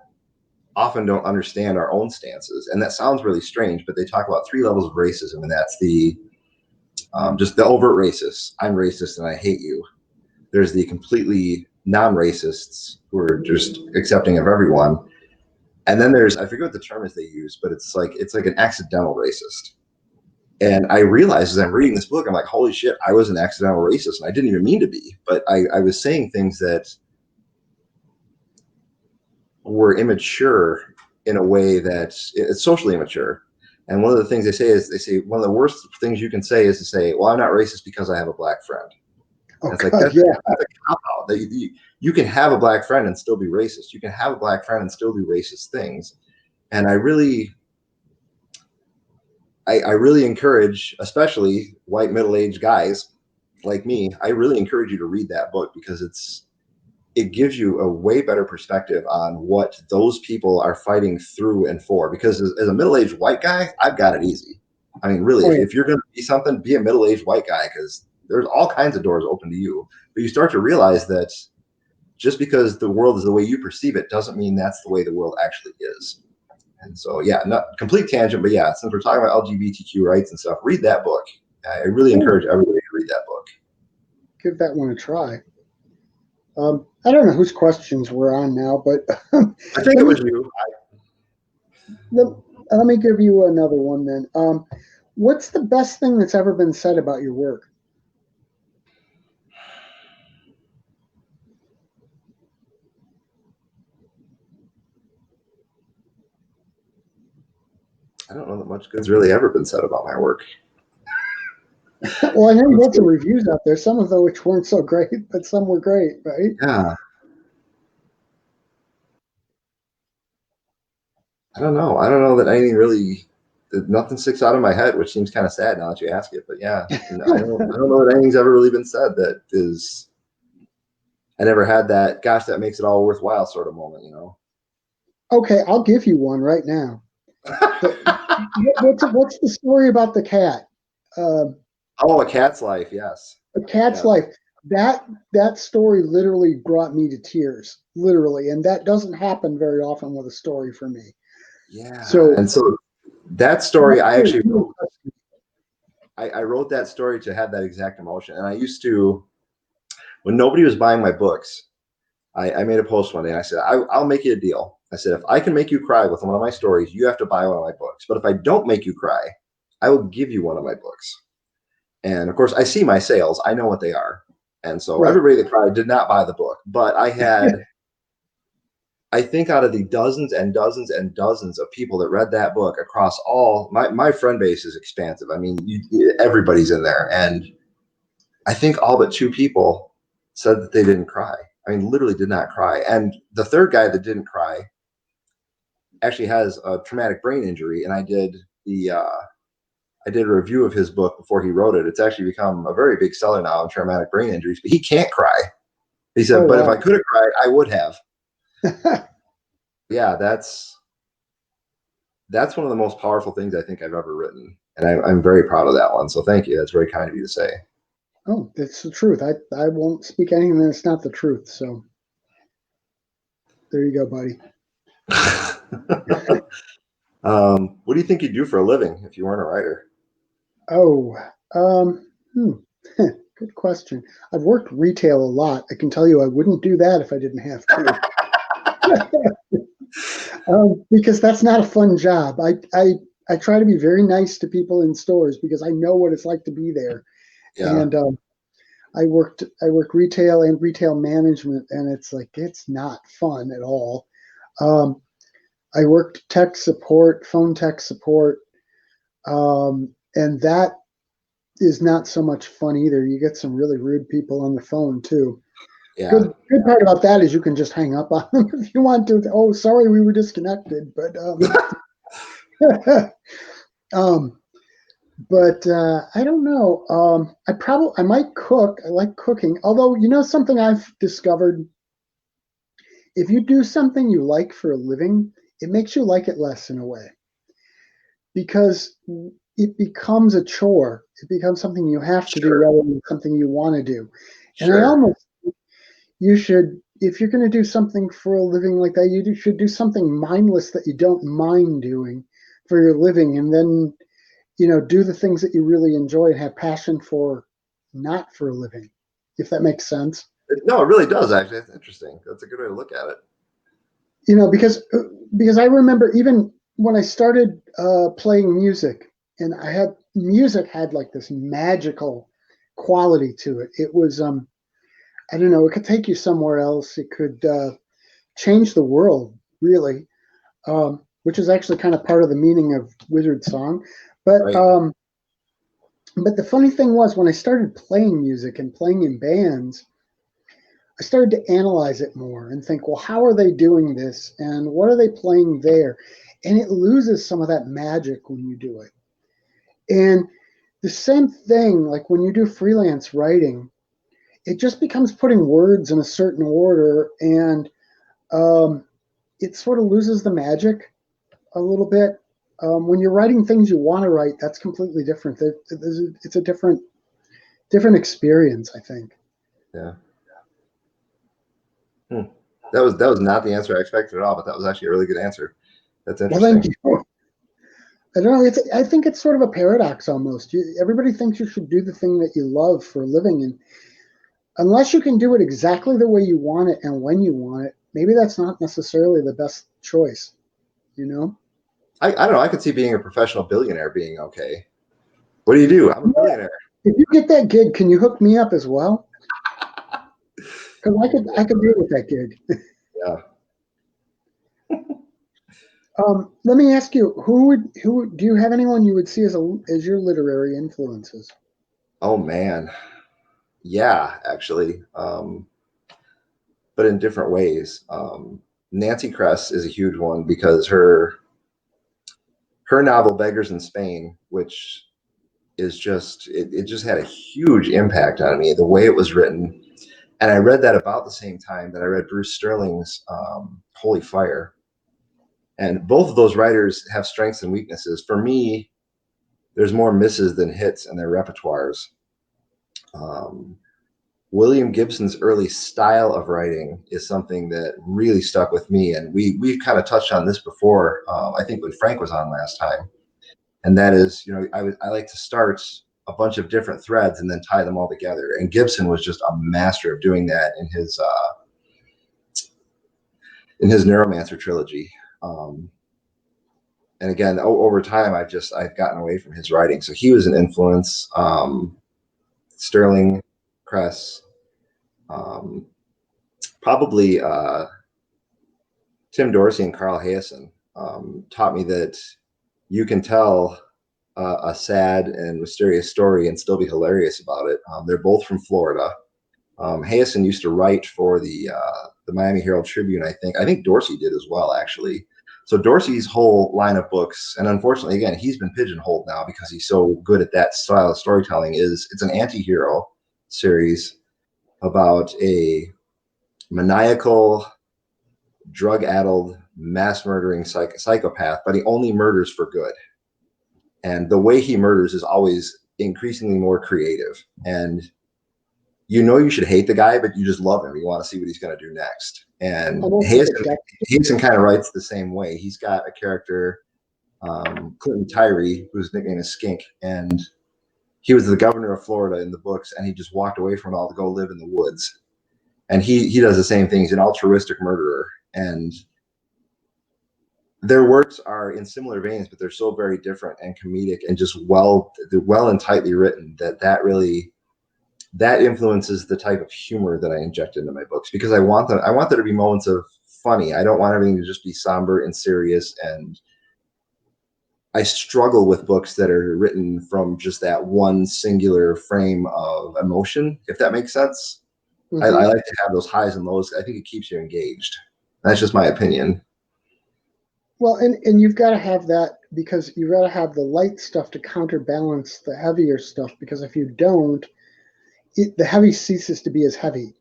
often don't understand our own stances, and that sounds really strange, but they talk about three levels of racism, and that's the just the overt racist. I'm racist and I hate you. There's the completely non-racists who are just accepting of everyone, and then there's, I forget what the term is they use, but it's like an accidental racist. And I realized as I'm reading this book, I'm like, holy shit, I was an accidental racist, and I didn't even mean to be, but I was saying things that were immature in a way that it's socially immature. And one of the things they say one of the worst things you can say is to say, well, I'm not racist because I have a black friend. Oh And it's like God, yeah. that's a cop out. You can have a black friend and still be racist. You can have a black friend and still do racist things. And I really encourage, especially white middle-aged guys like me, I really encourage you to read that book because it gives you a way better perspective on what those people are fighting through and for. Because as a middle-aged white guy, I've got it easy. I mean, really, Oh yeah. if you're going to be something, be a middle-aged white guy because there's all kinds of doors open to you. But you start to realize that just because the world is the way you perceive it doesn't mean that's the way the world actually is. And so, yeah, not complete tangent, but yeah, since we're talking about LGBTQ rights and stuff, read that book. I really Ooh, encourage everybody to read that book. give that one a try. I don't know whose questions we're on now, but I think let it me was you. let, let me give you another one then. What's the best thing that's ever been said about your work? I don't know that much good's really ever been said about my work. Well, I know you had some reviews out there, some of which weren't so great, but some were great, right? Yeah, I don't know. I don't know that anything really, that nothing sticks out of my head, which seems kind of sad now that you ask it. But yeah, I don't know that anything's ever really been said that is. I never had that. Gosh, that makes it all worthwhile sort of moment, you know. Okay, I'll give you one right now. The, what's the story about the cat? Uh, Oh, a cat's life. Yes, a cat's yes, life. That story literally brought me to tears, literally, and that doesn't happen very often with a story for me. yeah. So And so that story, that I story actually really wrote. touched me. I wrote that story to have that exact emotion, and I used to when nobody was buying my books. I made a post one day. And I said, I'll make you a deal. I said, if I can make you cry with one of my stories, you have to buy one of my books. But if I don't make you cry, I will give you one of my books. And of course, I see my sales. I know what they are. And so Right. everybody that cried did not buy the book. But I think out of the dozens and dozens and dozens of people that read that book across all, my friend base is expansive. I mean, everybody's in there. And I think all but two people said that they didn't cry. I mean, literally did not cry. And the third guy that didn't cry, actually has a traumatic brain injury, and I did a review of his book before he wrote it. It's actually become a very big seller now in traumatic brain injuries, but he can't cry. He said, Oh, but if I wow. could have cried, I would have. Yeah, that's one of the most powerful things I think I've ever written. And I'm very proud of that one. So thank you. That's very kind of you to say. Oh, it's the truth. I won't speak anything that's not the truth. So there you go, buddy. What do you think you'd do for a living if you weren't a writer? Oh, um, hmm. Good question. I've worked retail a lot. I can tell you I wouldn't do that if I didn't have to. Because that's not a fun job. I try to be very nice to people in stores because I know what it's like to be there. Yeah, And I work retail and retail management, and it's like it's not fun at all. Um, I worked tech support, phone tech support, and that is not so much fun either. You get some really rude people on the phone too. yeah. Good part about that is you can just hang up on them if you want to. Oh, sorry, we were disconnected. But um, I don't know. I might cook. I like cooking. Although something I've discovered, if you do something you like for a living, it makes you like it less in a way because it becomes a chore. It becomes something you have to do Sure, rather than something you want to do. And I sure. almost you should, if you're going to do something for a living like that, should do something mindless that you don't mind doing for your living, and then do the things that you really enjoy and have passion for, not for a living, if that makes sense. No, it really does, actually. That's interesting. That's a good way to look at it. Because I remember even when I started playing music, and music had like this magical quality to it. It was I don't know, it could take you somewhere else. It could change the world, really, which is actually kind of part of the meaning of Wizard Song. But Right. but the funny thing was, when I started playing music and playing in bands, I started to analyze it more and think, well, how are they doing this, and what are they playing there? And it loses some of that magic when you do it. And the same thing, like when you do freelance writing, it just becomes putting words in a certain order, and um, it sort of loses the magic a little bit. When you're writing things you want to write, that's completely different. It's a different experience, I think. Yeah. Hmm. That was not the answer I expected at all, but that was actually a really good answer. That's Well, thank interesting. you. I don't know. I think it's sort of a paradox almost. Everybody thinks you should do the thing that you love for a living, and unless you can do it exactly the way you want it and when you want it, maybe that's not necessarily the best choice. You know? I don't know. I could see being a professional billionaire being okay. What do you do? I'm a Yeah. billionaire. If you get that gig, can you hook me up as well? Because I could deal with that gig. Yeah. Let me ask you, who do you have anyone you would see as your literary influences? Oh man. Yeah, actually. But in different ways. Nancy Kress is a huge one because her novel Beggars in Spain, which is just it just had a huge impact on me, the way it was written. And I read that about the same time that I read Bruce Sterling's Holy Fire. And both of those writers have strengths and weaknesses. For me, there's more misses than hits in their repertoires. Um, William Gibson's early style of writing is something that really stuck with me, and we've kind of touched on this before. I think when Frank was on last time, and that is, I like to start a bunch of different threads and then tie them all together. And Gibson was just a master of doing that in his Neuromancer trilogy. Um, and again, over time, I've gotten away from his writing. So he was an influence. Sterling, Kress, um, probably Tim Dorsey and Carl Hayesen taught me that you can tell a sad and mysterious story and still be hilarious about it. They're both from Florida. Hayesen used to write for the Miami Herald Tribune. I think Dorsey did as well, actually. So Dorsey's whole line of books, and unfortunately, again, he's been pigeonholed now because he's so good at that style of storytelling, it's an anti-hero series about a maniacal, drug-addled, mass-murdering psychopath, but he only murders for good. And the way he murders is always increasingly more creative. And you should hate the guy, but you just love him. You want to see what he's going to do next. And Hazen kind of writes the same way. He's got a character, Clinton Tyree, whose nickname is Skink, and he was the governor of Florida in the books, and he just walked away from it all to go live in the woods. And he does the same thing. He's an altruistic murderer, and their works are in similar veins, but they're so very different and comedic and just well and tightly written that influences the type of humor that I inject into my books, because I want there to be moments of funny. I don't want everything to just be somber and serious. And I struggle with books that are written from just that one singular frame of emotion, if that makes sense. Mm-hmm. I like to have those highs and lows. I think it keeps you engaged. That's just my opinion. Well, and you've got to have that, because you've got to have the light stuff to counterbalance the heavier stuff, because if you don't, the heavy ceases to be as heavy.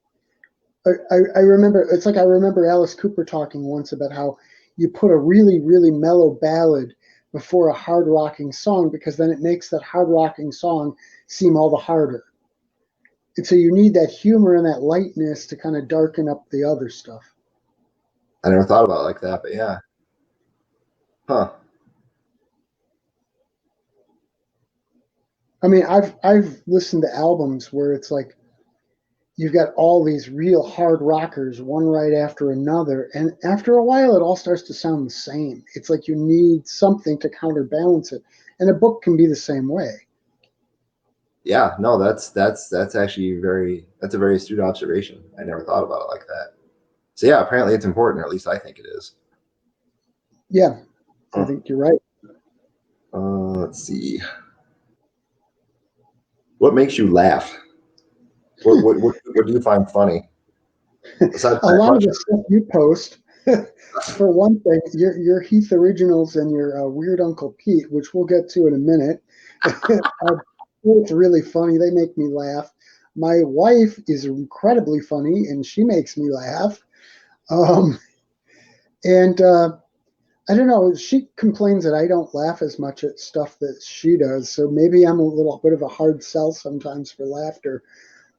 I remember, it's like I remember Alice Cooper talking once about how you put a really, really mellow ballad before a hard rocking song, because then it makes that hard rocking song seem all the harder. And so you need that humor and that lightness to kind of darken up the other stuff. I never thought about it like that, but yeah. Huh. I mean, I've listened to albums where it's like you've got all these real hard rockers, one right after another, and after a while it all starts to sound the same. It's like you need something to counterbalance it, and a book can be the same way. Yeah, no, that's actually that's a very astute observation. I never thought about it like that. So yeah, apparently it's important, or at least I think it is. Yeah, I think you're right. Let's see. What makes you laugh? What do you find funny? A lot of the stuff you post. For one thing, your Heath originals and your Weird Uncle Pete, which we'll get to in a minute. It's really funny. They make me laugh. My wife is incredibly funny, and she makes me laugh. I don't know. She complains that I don't laugh as much at stuff that she does. So maybe I'm a little bit of a hard sell sometimes for laughter.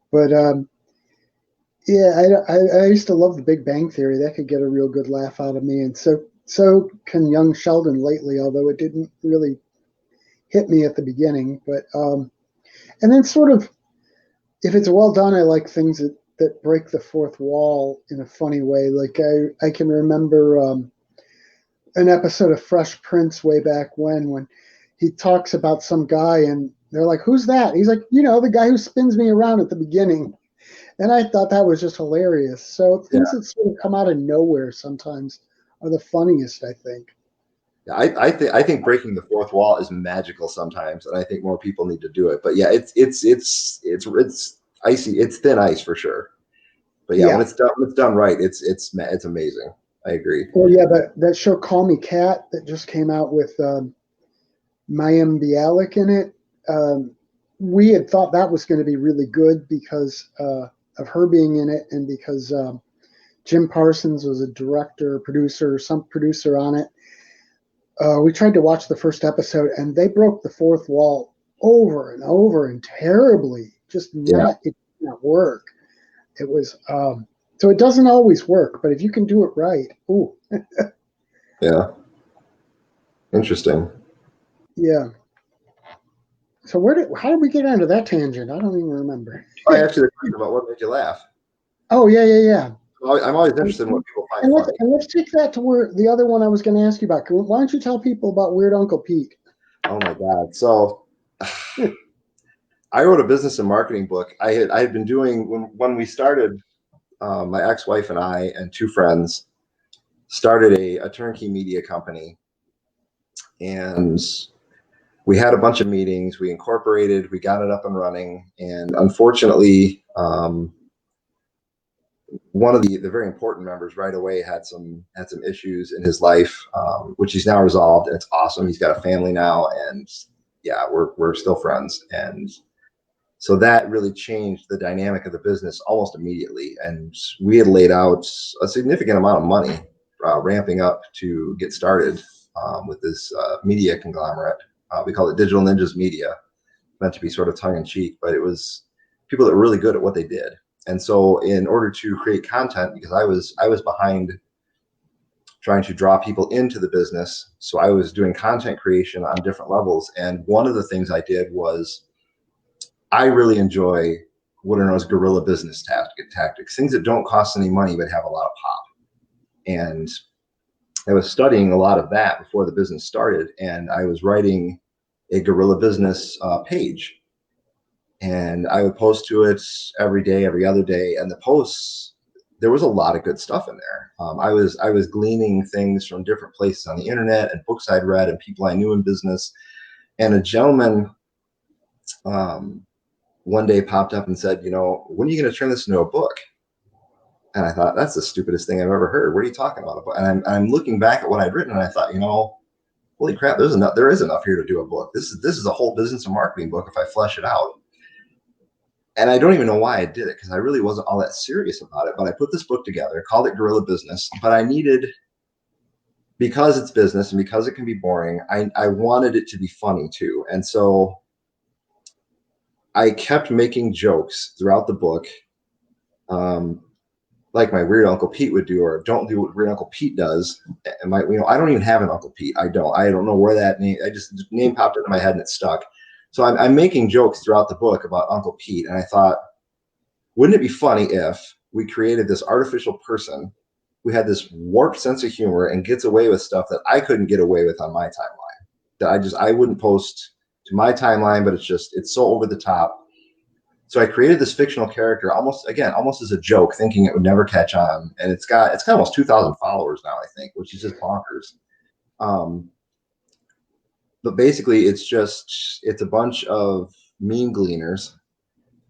But yeah, I used to love The Big Bang Theory. That could get a real good laugh out of me. And so can Young Sheldon lately, although it didn't really hit me at the beginning. But and then sort of, if it's well done, I like things that break the fourth wall in a funny way. Like I can remember an episode of Fresh Prince way back when he talks about some guy and they're like, "Who's that?" He's like, the guy who spins me around at the beginning. And I thought that was just hilarious. So things that sort of come out of nowhere sometimes are the funniest, I think. Yeah, I think breaking the fourth wall is magical sometimes, and I think more people need to do it. But yeah, it's icy. It's thin ice for sure. But yeah, when it's done right, it's amazing. I agree. Well, yeah, that show Call Me Kat that just came out with Mayim Bialik in it. We had thought that was going to be really good because of her being in it, and because Jim Parsons was a director, producer, some producer on it. We tried to watch the first episode, and they broke the fourth wall over and over and terribly. It did not work. It was so it doesn't always work, but if you can do it right, ooh. Yeah. Interesting. Yeah. So how did we get onto that tangent? I don't even remember. I actually talking about what made you laugh. Oh yeah. I'm always interested in what people find funny. And let's take that to where the other one I was going to ask you about. Why don't you tell people about Weird Uncle Pete? Oh my God! So I wrote a business and marketing book. I had been doing when we started. My ex-wife and I and two friends started a turnkey media company, and we had a bunch of meetings. We incorporated. We got it up and running, and unfortunately, one of the very important members right away had some issues in his life, which he's now resolved, and it's awesome. He's got a family now, and yeah, we're still friends. And so that really changed the dynamic of the business almost immediately. And we had laid out a significant amount of money ramping up to get started with this media conglomerate. We call it Digital Ninjas Media, meant to be sort of tongue in cheek, but it was people that were really good at what they did. And so in order to create content, because I was behind trying to draw people into the business, so I was doing content creation on different levels. And one of the things I did was I really enjoy what are known as guerrilla business tactics, things that don't cost any money but have a lot of pop. And I was studying a lot of that before the business started, and I was writing a guerrilla business page. And I would post to it every day, every other day. And the posts, there was a lot of good stuff in there. I was gleaning things from different places on the internet and books I'd read and people I knew in business. And a gentleman one day popped up and said, when are you going to turn this into a book? And I thought, that's the stupidest thing I've ever heard. What are you talking about? And I'm looking back at what I'd written, and I thought, holy crap, there is enough here to do a book. This is a whole business and marketing book if I flesh it out. And I don't even know why I did it, because I really wasn't all that serious about it. But I put this book together, called it Guerrilla Business. But I needed, because it's business and because it can be boring, I wanted it to be funny too. And so I kept making jokes throughout the book, like my weird Uncle Pete would do, or don't do what weird Uncle Pete does. And I don't even have an Uncle Pete. I don't know where that name. Name popped into my head and it stuck. So I'm making jokes throughout the book about Uncle Pete, and I thought, wouldn't it be funny if we created this artificial person who had this warped sense of humor and gets away with stuff that I couldn't get away with on my timeline? That I wouldn't post to my timeline, but it's so over the top. So I created this fictional character almost as a joke, thinking it would never catch on. And it's got almost 2,000 followers now, I think, which is just bonkers. But basically it's a bunch of meme gleaners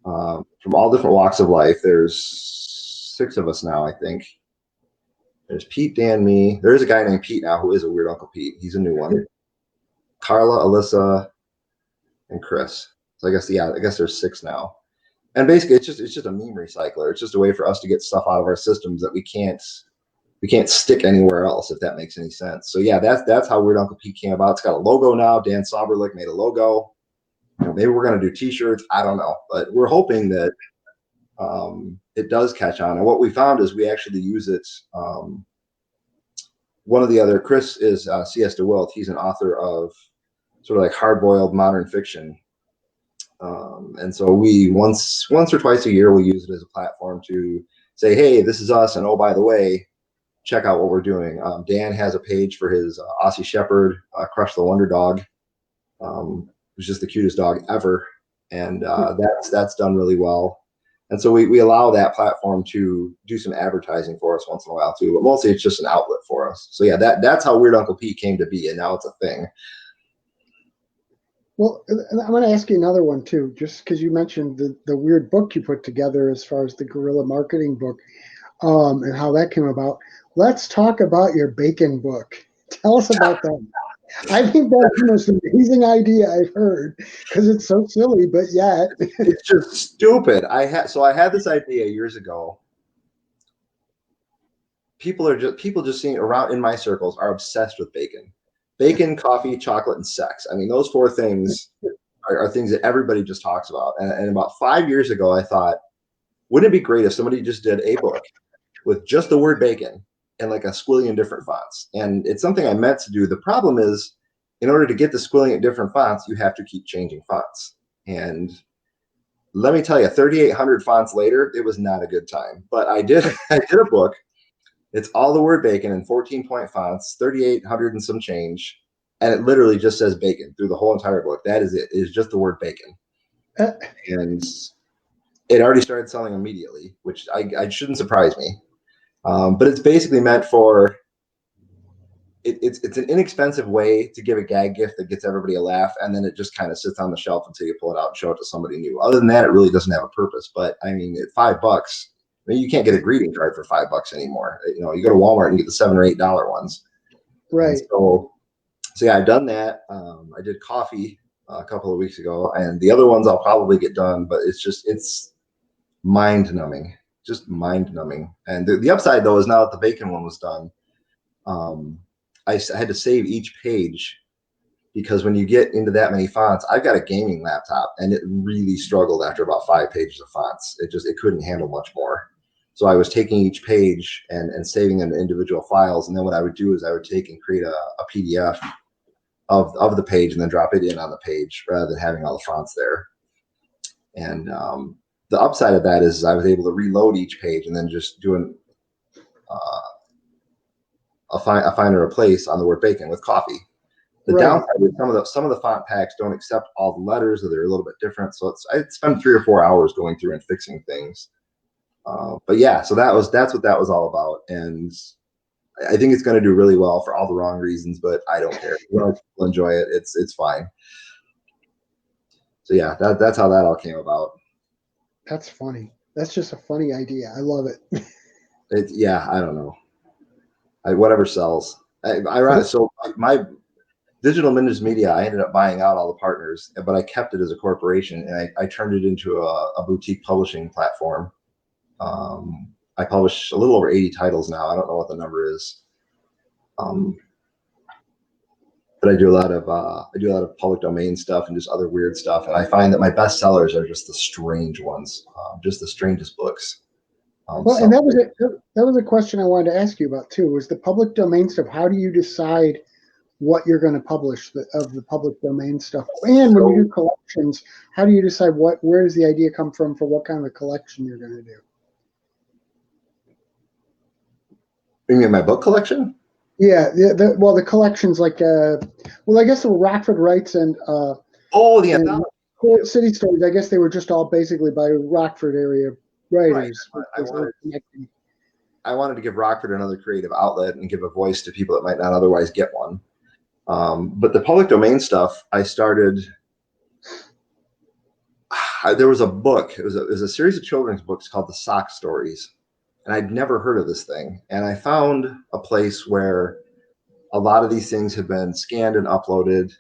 from all different walks of life. There's 6 of us now, I think. There's Pete, Dan, me. There's a guy named Pete now who is a weird Uncle Pete. He's a new one. Carla, Alyssa, and Chris. So I guess there's 6 now. And basically it's just a meme recycler. It's just a way for us to get stuff out of our systems that we can't stick anywhere else, if that makes any sense. So yeah, that's how Weird Uncle Pete came about. It's got a logo now. Dan Sauberlich made a logo. Maybe we're going to do t-shirts. I don't know, but we're hoping that it does catch on. And what we found is we actually use it. One of the other, Chris is C.S. DeWilt. He's an author of sort of like hard-boiled modern fiction. And so we once or twice a year, we use it as a platform to say, hey, this is us. And oh, by the way, check out what we're doing. Dan has a page for his Aussie Shepherd, Crush the Wonder Dog, who's just the cutest dog ever. And that's done really well. And so we allow that platform to do some advertising for us once in a while too, but mostly it's just an outlet for us. So yeah, that's how Weird Uncle Pete came to be, and now it's a thing. Well, I'm going to ask you another one too, just because you mentioned the weird book you put together as far as the guerrilla marketing book, and how that came about. Let's talk about your bacon book. Tell us about that. I think that's the most amazing idea I've heard, because it's so silly, but yet it's just stupid. I had this idea years ago. People just seeing around in my circles are obsessed with bacon. Bacon, coffee, chocolate, and sex. I mean, those 4 things are things that everybody just talks about. And about 5 years ago, I thought, wouldn't it be great if somebody just did a book with just the word bacon and like a squillion different fonts? And it's something I meant to do. The problem is, in order to get the squillion different fonts, you have to keep changing fonts. And let me tell you, 3,800 fonts later, it was not a good time. But I did a book. It's all the word bacon in 14-point fonts, 3,800 and some change. And it literally just says bacon through the whole entire book. That is it. It is just the word bacon. And it already started selling immediately, which I shouldn't surprise me. But it's basically meant for, it's an inexpensive way to give a gag gift that gets everybody a laugh. And then it just kind of sits on the shelf until you pull it out and show it to somebody new. Other than that, it really doesn't have a purpose. But I mean, at $5, mean, you can't get a greeting card for $5 anymore. You know, you go to Walmart and you get the $7 or $8 ones. Right. And so yeah, I've done that. I did coffee a couple of weeks ago, and the other ones I'll probably get done, but it's mind numbing, just mind numbing. And the upside though is now that the bacon one was done, I had to save each page, because when you get into that many fonts, I've got a gaming laptop and it really struggled after about 5 pages of fonts. It couldn't handle much more. So I was taking each page and saving them to individual files. And then what I would do is I would take and create a PDF of the page and then drop it in on the page rather than having all the fonts there. And the upside of that is I was able to reload each page and then just do a find or replace on the word bacon with coffee. The Right. downside is some of the font packs don't accept all the letters, or they're a little bit different. So I spent 3 or 4 hours going through and fixing things. But yeah, so that's what that was all about. And I think it's going to do really well for all the wrong reasons, but I don't care. When people enjoy it, it's fine. So yeah, that's how that all came about. That's funny. That's just a funny idea. I love it. Yeah, I don't know. Whatever sells. So my Digital Minutes Media, I ended up buying out all the partners, but I kept it as a corporation, and I turned it into a boutique publishing platform. I publish a little over 80 titles now. I don't know what the number is, but I do a lot of public domain stuff and just other weird stuff. And I find that my best sellers are just the strange ones, just the strangest books. Well, and that was a question I wanted to ask you about too. Was the public domain stuff? How do you decide what you're going to publish of the public domain stuff? And when you do collections, how do you decide where does the idea come from for what kind of a collection you're going to do? You mean my book collection? Yeah, the collections like I guess the Rockford Writes and the City Stories. I guess they were just all basically by Rockford area writers. Right. I wanted to give Rockford another creative outlet and give a voice to people that might not otherwise get one. But the public domain stuff, I started. There was a book. It was a series of children's books called The Sock Stories. And I'd never heard of this thing. And I found a place where a lot of these things have been scanned and uploaded.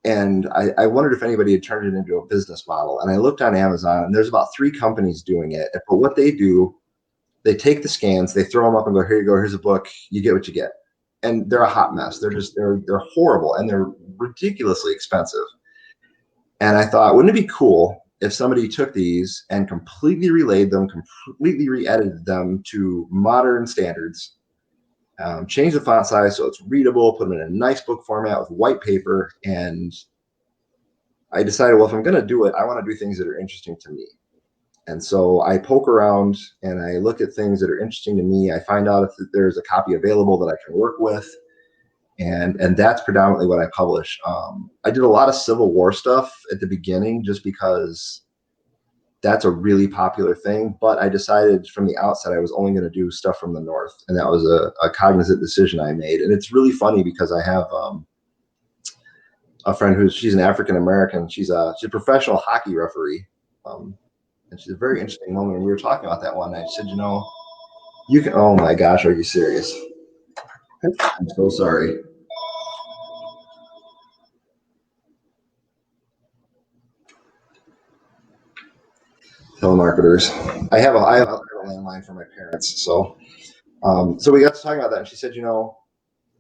And I wondered if anybody had turned it into a business model. And I looked on Amazon, and there's about 3 companies doing it. But what they do, they take the scans, they throw them up and go, here you go, here's a book, you get what you get. And they're a hot mess. They're horrible, and they're ridiculously expensive. And I thought, wouldn't it be cool if somebody took these and completely relayed them, completely re-edited them to modern standards, change the font size so it's readable, put them in a nice book format with white paper. And I decided, well, if I'm going to do it, I want to do things that are interesting to me. And so I poke around and I look at things that are interesting to me. I find out if there's a copy available that I can work with. And that's predominantly what I publish. I did a lot of Civil War stuff at the beginning just because that's a really popular thing. But I decided from the outset I was only going to do stuff from the North. And that was a cognizant decision I made. And it's really funny because I have a friend she's an African-American. She's a professional hockey referee. And she's a very interesting woman. And we were talking about that one night. She said, you can, oh my gosh, are you serious? I'm so sorry. Telemarketers. I have a landline for my parents. So we got to talking about that. And she said,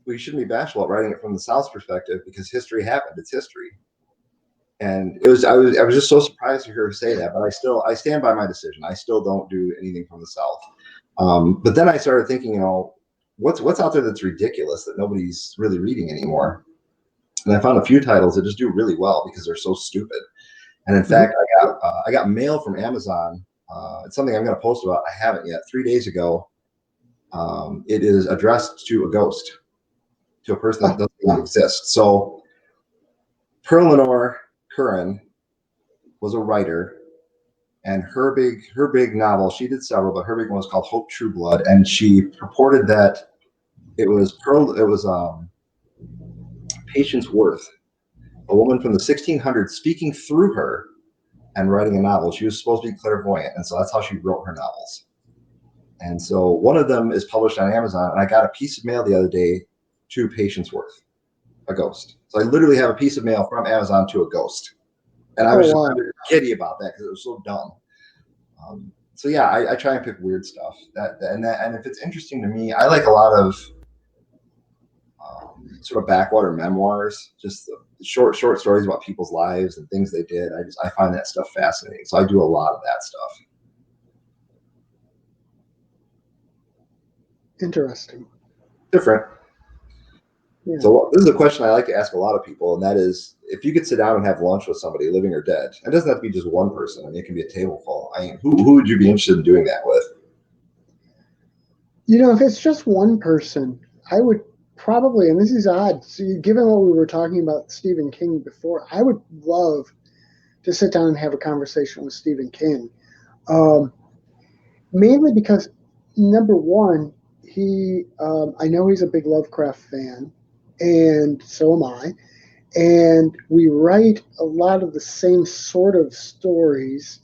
we shouldn't be bashful at writing it from the South's perspective because history happened. It's history. And I was just so surprised to hear her say that, but I stand by my decision. I still don't do anything from the South. But then I started thinking, what's out there that's ridiculous that nobody's really reading anymore? And I found a few titles that just do really well because they're so stupid. And in fact, I got mail from Amazon. It's something I'm going to post about. I haven't yet. 3 days ago, it is addressed to a ghost, to a person that doesn't even exist. So Pearl Lenore Curran was a writer, and her big novel, she did several, but her big one was called Hope True Blood, and she purported that it was Patience Worth, a woman from the 1600s, speaking through her and writing a novel. She was supposed to be clairvoyant, and so that's how she wrote her novels. And so one of them is published on Amazon, and I got a piece of mail the other day, 2 patients worth, a ghost. So I literally have a piece of mail from Amazon to a ghost, and I was just giddy about that because it was so dumb. So yeah, I try and pick weird stuff. And if it's interesting to me, I like a lot of sort of backwater memoirs, just short stories about people's lives and things they did. I find that stuff fascinating. So I do a lot of that stuff. Interesting. Different. Yeah. So this is a question I like to ask a lot of people, and that is, if you could sit down and have lunch with somebody, living or dead, it doesn't have to be just one person. I mean, it can be a table full. I mean, who would you be interested in doing that with? You know, if it's just one person, I would probably, and this is odd, so given what we were talking about Stephen King before, I would love to sit down and have a conversation with Stephen King. Mainly because, number one, I know he's a big Lovecraft fan, and so am I. And we write a lot of the same sort of stories.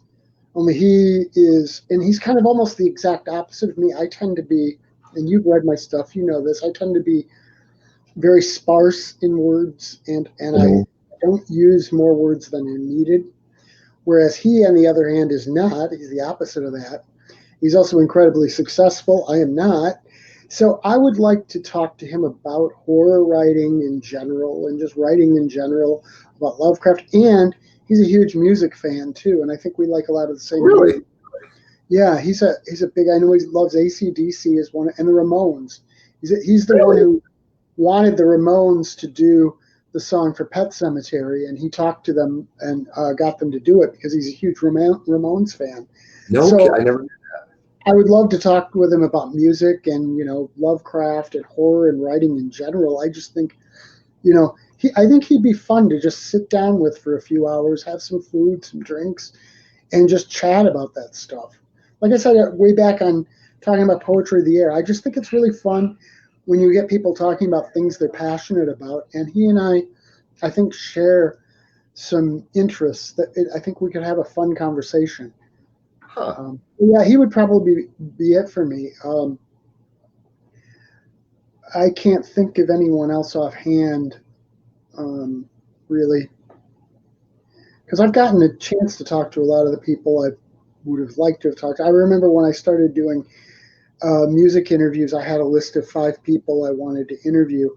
Only he's kind of almost the exact opposite of me. I tend to be, and you've read my stuff, you know this, I tend to be very sparse in words, and I don't use more words than are needed. Whereas he, on the other hand, is not. He's the opposite of that. He's also incredibly successful. I am not. So I would like to talk to him about horror writing in general and just writing in general, about Lovecraft. And he's a huge music fan too, and I think we like a lot of the same. Really? Music. Yeah, he's a big. I know he loves AC/DC as one, and the Ramones. He's the one who wanted the Ramones to do the song for Pet Sematary, and he talked to them and got them to do it because he's a huge Ramones fan. I never knew that. I would love to talk with him about music and, Lovecraft and horror and writing in general. I just think, I think he'd be fun to just sit down with for a few hours, have some food, some drinks, and just chat about that stuff. Like I said, way back on talking about Poetry of the Air, I just think it's really fun when you get people talking about things they're passionate about. And he and I think, share some interests that I think we could have a fun conversation. Huh. Yeah, he would probably be it for me. I can't think of anyone else offhand, really, because I've gotten a chance to talk to a lot of the people I would have liked to have talked to. I remember when I started doing music interviews, I had a list of 5 people I wanted to interview.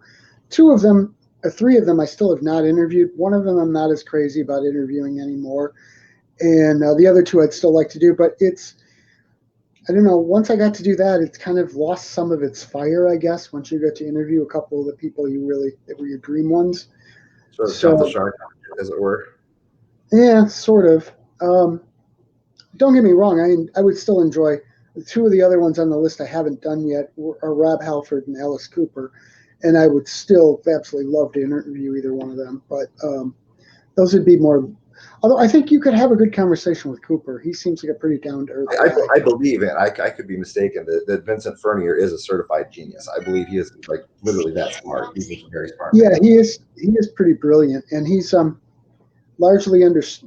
2 of them, or 3 of them, I still have not interviewed. One of them I'm not as crazy about interviewing anymore, and the other 2 I'd still like to do. But I don't know, once I got to do that, it's kind of lost some of its fire, I guess, once you get to interview a couple of the people that were your dream ones. Sort of jump the shark, as it were. Yeah, sort of. Don't get me wrong, I would still enjoy. 2 of the other ones on the list I haven't done yet are Rob Halford and Alice Cooper, and I would still absolutely love to interview either one of them. But those would be more. Although I think you could have a good conversation with Cooper. He seems like a pretty down-to-earth guy. I believe it. I could be mistaken that Vincent Furnier is a certified genius. I believe he is literally that smart. He's very smart. Yeah, he is pretty brilliant, and he's largely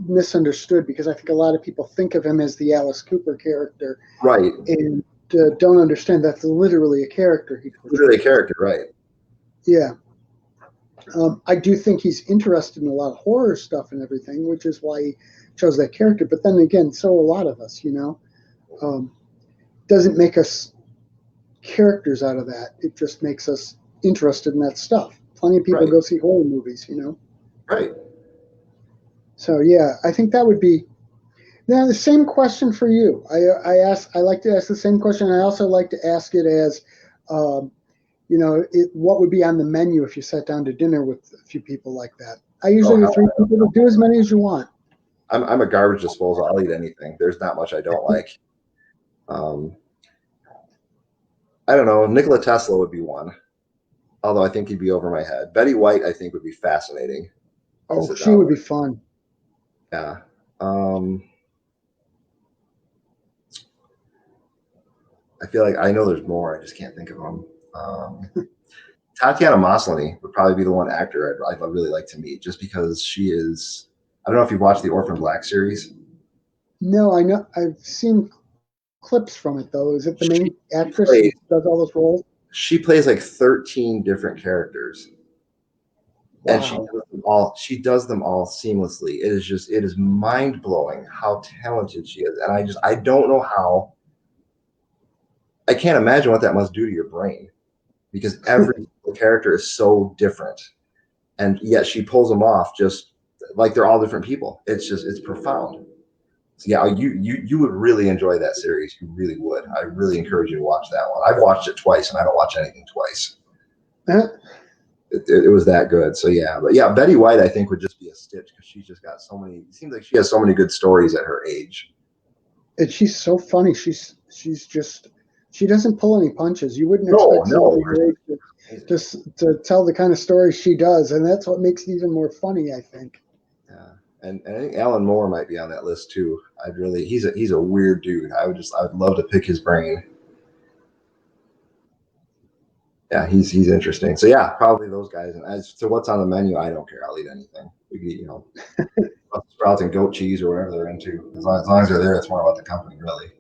misunderstood because I think a lot of people think of him as the Alice Cooper character, right? And don't understand that's literally a character he portrays. Literally a character, right? Yeah. I do think he's interested in a lot of horror stuff and everything, which is why he chose that character. But then again, so are a lot of us, doesn't make us characters out of that. It just makes us interested in that stuff. Plenty of people go see horror movies, Right. So yeah, I think that would be. Now the same question for you. I like to ask the same question. I also like to ask it as, what would be on the menu if you sat down to dinner with a few people like that? I usually treat people to do as many as you want. I'm a garbage disposal. I'll eat anything. There's not much I don't like. I don't know. Nikola Tesla would be one, although I think he'd be over my head. Betty White, I think, would be fascinating. Oh, she would be fun. Yeah. I feel like I know there's more. I just can't think of them. Tatiana Maslany would probably be the one actor I'd really like to meet, just because she is. I don't know if you've watched the Orphan Black series. No, I know. I've seen clips from it though. Is it the She main actress who plays does all those roles? she plays like 13 different characters, and Wow. she does them all seamlessly. It is mind blowing how talented she is, and I don't know how. I can't imagine what that must do to your brain because every character is so different, and yet she pulls them off just like they're all different people. It's profound. So yeah, you would really enjoy that series. You really would. I really encourage you to watch that one. I've watched it twice, and I don't watch anything twice. It was that good. So yeah, but yeah, Betty White I think would just be a stitch because she's just got so many. It seems like she has so many good stories at her age. And she's so funny. She's just she doesn't pull any punches. You wouldn't No, expect no, somebody her age amazing. to tell the kind of stories she does, and that's what makes it even more funny, I think. Yeah, and I think Alan Moore might be on that list too. I'd really he's a weird dude. I would love to pick his brain. Yeah, he's interesting. So yeah, probably those guys. And as to what's on the menu, I don't care. I'll eat anything. We can eat, sprouts and goat cheese or whatever they're into. As long as they're there, it's more about the company, really.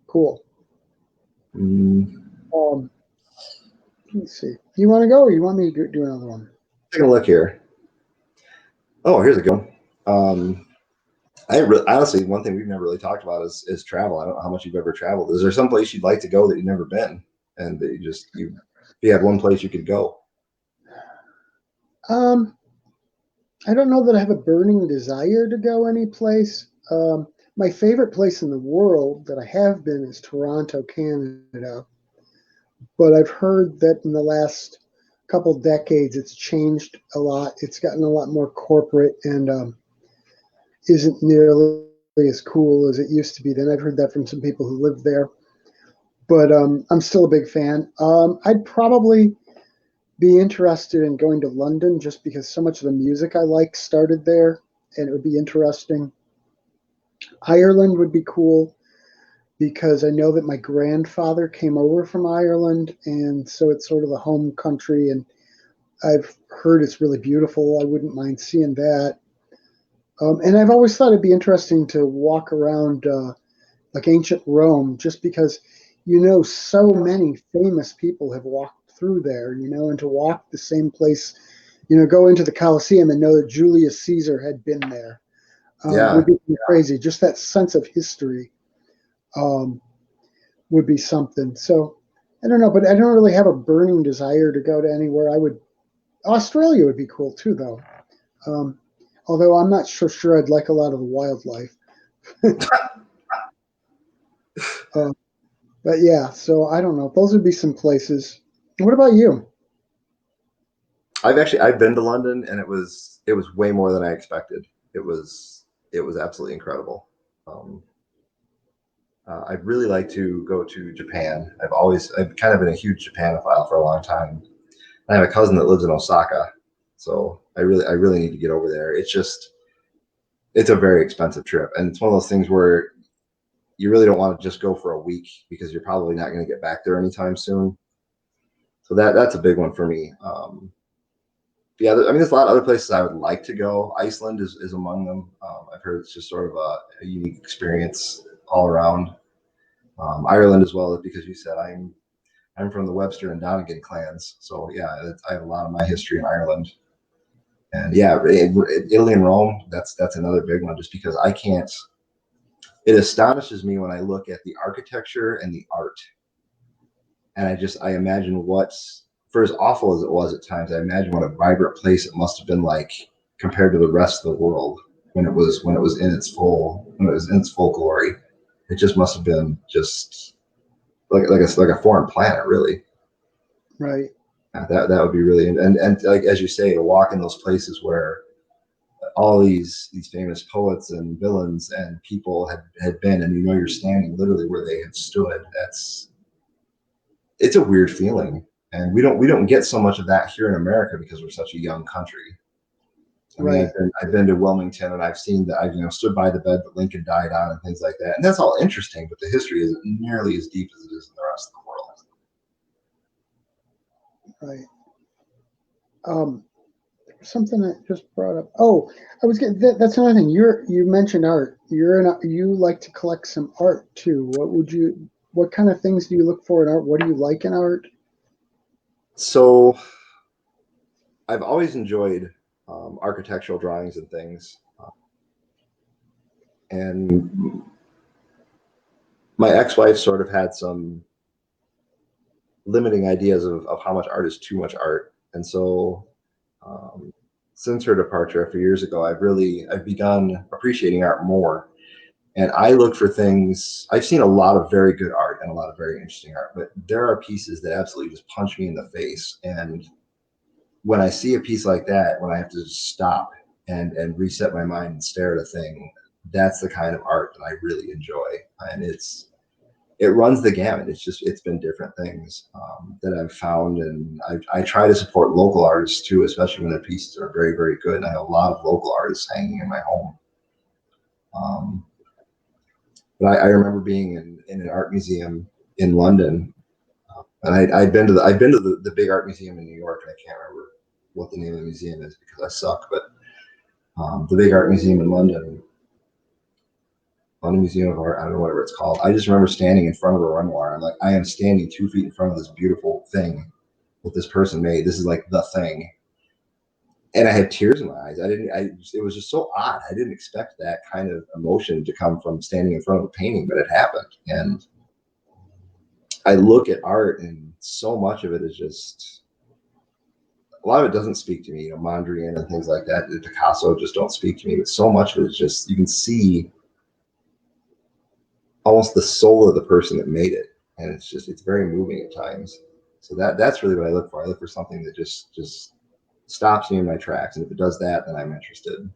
Cool. Mm, Um, let's see. You want to go, or you want me to do another one? taking a look here. Oh, here's a good one. Honestly, one thing we've never really talked about is travel. I don't know how much you've ever traveled. Is there some place you'd like to go that you've never been, and that if you had one place you could go? Um, I don't know that I have a burning desire to go any place. My favorite place in the world that I have been is Toronto, Canada. But I've heard that in the last couple decades, it's changed a lot. It's gotten a lot more corporate and isn't nearly as cool as it used to be then. I've heard that from some people who live there. But I'm still a big fan. I'd probably be interested in going to London just because so much of the music I like started there, and it would be interesting. Ireland would be cool because I know that my grandfather came over from Ireland, and so it's sort of the home country, and I've heard it's really beautiful. I wouldn't mind seeing that. And I've always thought it'd be interesting to walk around like ancient Rome, just because so many famous people have walked through there, and to walk the same place, go into the Colosseum and know that Julius Caesar had been there Yeah, would be crazy. Just that sense of history um, would be something. So I don't know, but I don't really have a burning desire to go to anywhere. Australia would be cool too, though. Um, Although I'm not sure I'd like a lot of the wildlife. uh, but yeah, so I don't know. Those would be some places. What about you? I've been to London, and it was way more than I expected. It was absolutely incredible. Um, I'd really like to go to Japan. I've kind of been a huge Japanophile for a long time. I have a cousin that lives in Osaka, so I really need to get over there. It's a very expensive trip, and it's one of those things where you really don't want to just go for a week because you're probably not going to get back there anytime soon. So that's a big one for me. Yeah, I mean, there's a lot of other places I would like to go. Iceland is among them. I've heard it's just sort of a unique experience all around. Ireland as well, because you said I'm from the Webster and Donegan clans, so yeah, I have a lot of my history in Ireland. And yeah, Italy and Rome, that's another big one, just because I can't. It astonishes me when I look at the architecture and the art, and I imagine what's for as awful as it was at times. I imagine what a vibrant place it must have been like compared to the rest of the world when it was in its full glory. It just must have been just like a foreign planet, really. Right. That would be really and like as you say, to walk in those places where all these famous poets and villains and people had been, and you're standing literally where they had stood. It's a weird feeling, and we don't get so much of that here in America because we're such a young country. I mean, Right. I've been to Wilmington, and I've seen that I've stood by the bed that Lincoln died on and things like that, and that's all interesting. But the history isn't nearly as deep as it is in the rest of the world. Right. Um, something that just brought up. Oh, I was getting that's another thing. You mentioned art. You like to collect some art too. What kind of things do you look for in art? What do you like in art? So I've always enjoyed architectural drawings and things. And my ex-wife sort of had some limiting ideas of how much art is too much art. And so um, since her departure a few years ago, I've begun appreciating art more. And I look for things. I've seen a lot of very good art and a lot of very interesting art, but there are pieces that absolutely just punch me in the face. And when I see a piece like that, when I have to just stop and reset my mind and stare at a thing, that's the kind of art that I really enjoy. And it runs the gamut. It's been different things that I've found, and I try to support local artists too, especially when their pieces are very, very good. And I have a lot of local artists hanging in my home. Um, but I remember being in an art museum in London, and I'd been to the big art museum in New York, and I can't remember what the name of the museum is because I suck. But the big art museum in London, London Museum of Art, I don't know whatever it's called. I just remember standing in front of a Renoir. I'm like, I am standing 2 feet in front of this beautiful thing that this person made. This is like the thing. And I had tears in my eyes. It was just so odd. I didn't expect that kind of emotion to come from standing in front of a painting, but it happened. And I look at art, and so much of it is just, a lot of it doesn't speak to me, Mondrian and things like that. Picasso just don't speak to me, but so much of it is just, you can see almost the soul of the person that made it. And it's very moving at times. So that's really what I look for. I look for something that just stops me in my tracks. And if it does that, then I'm interested.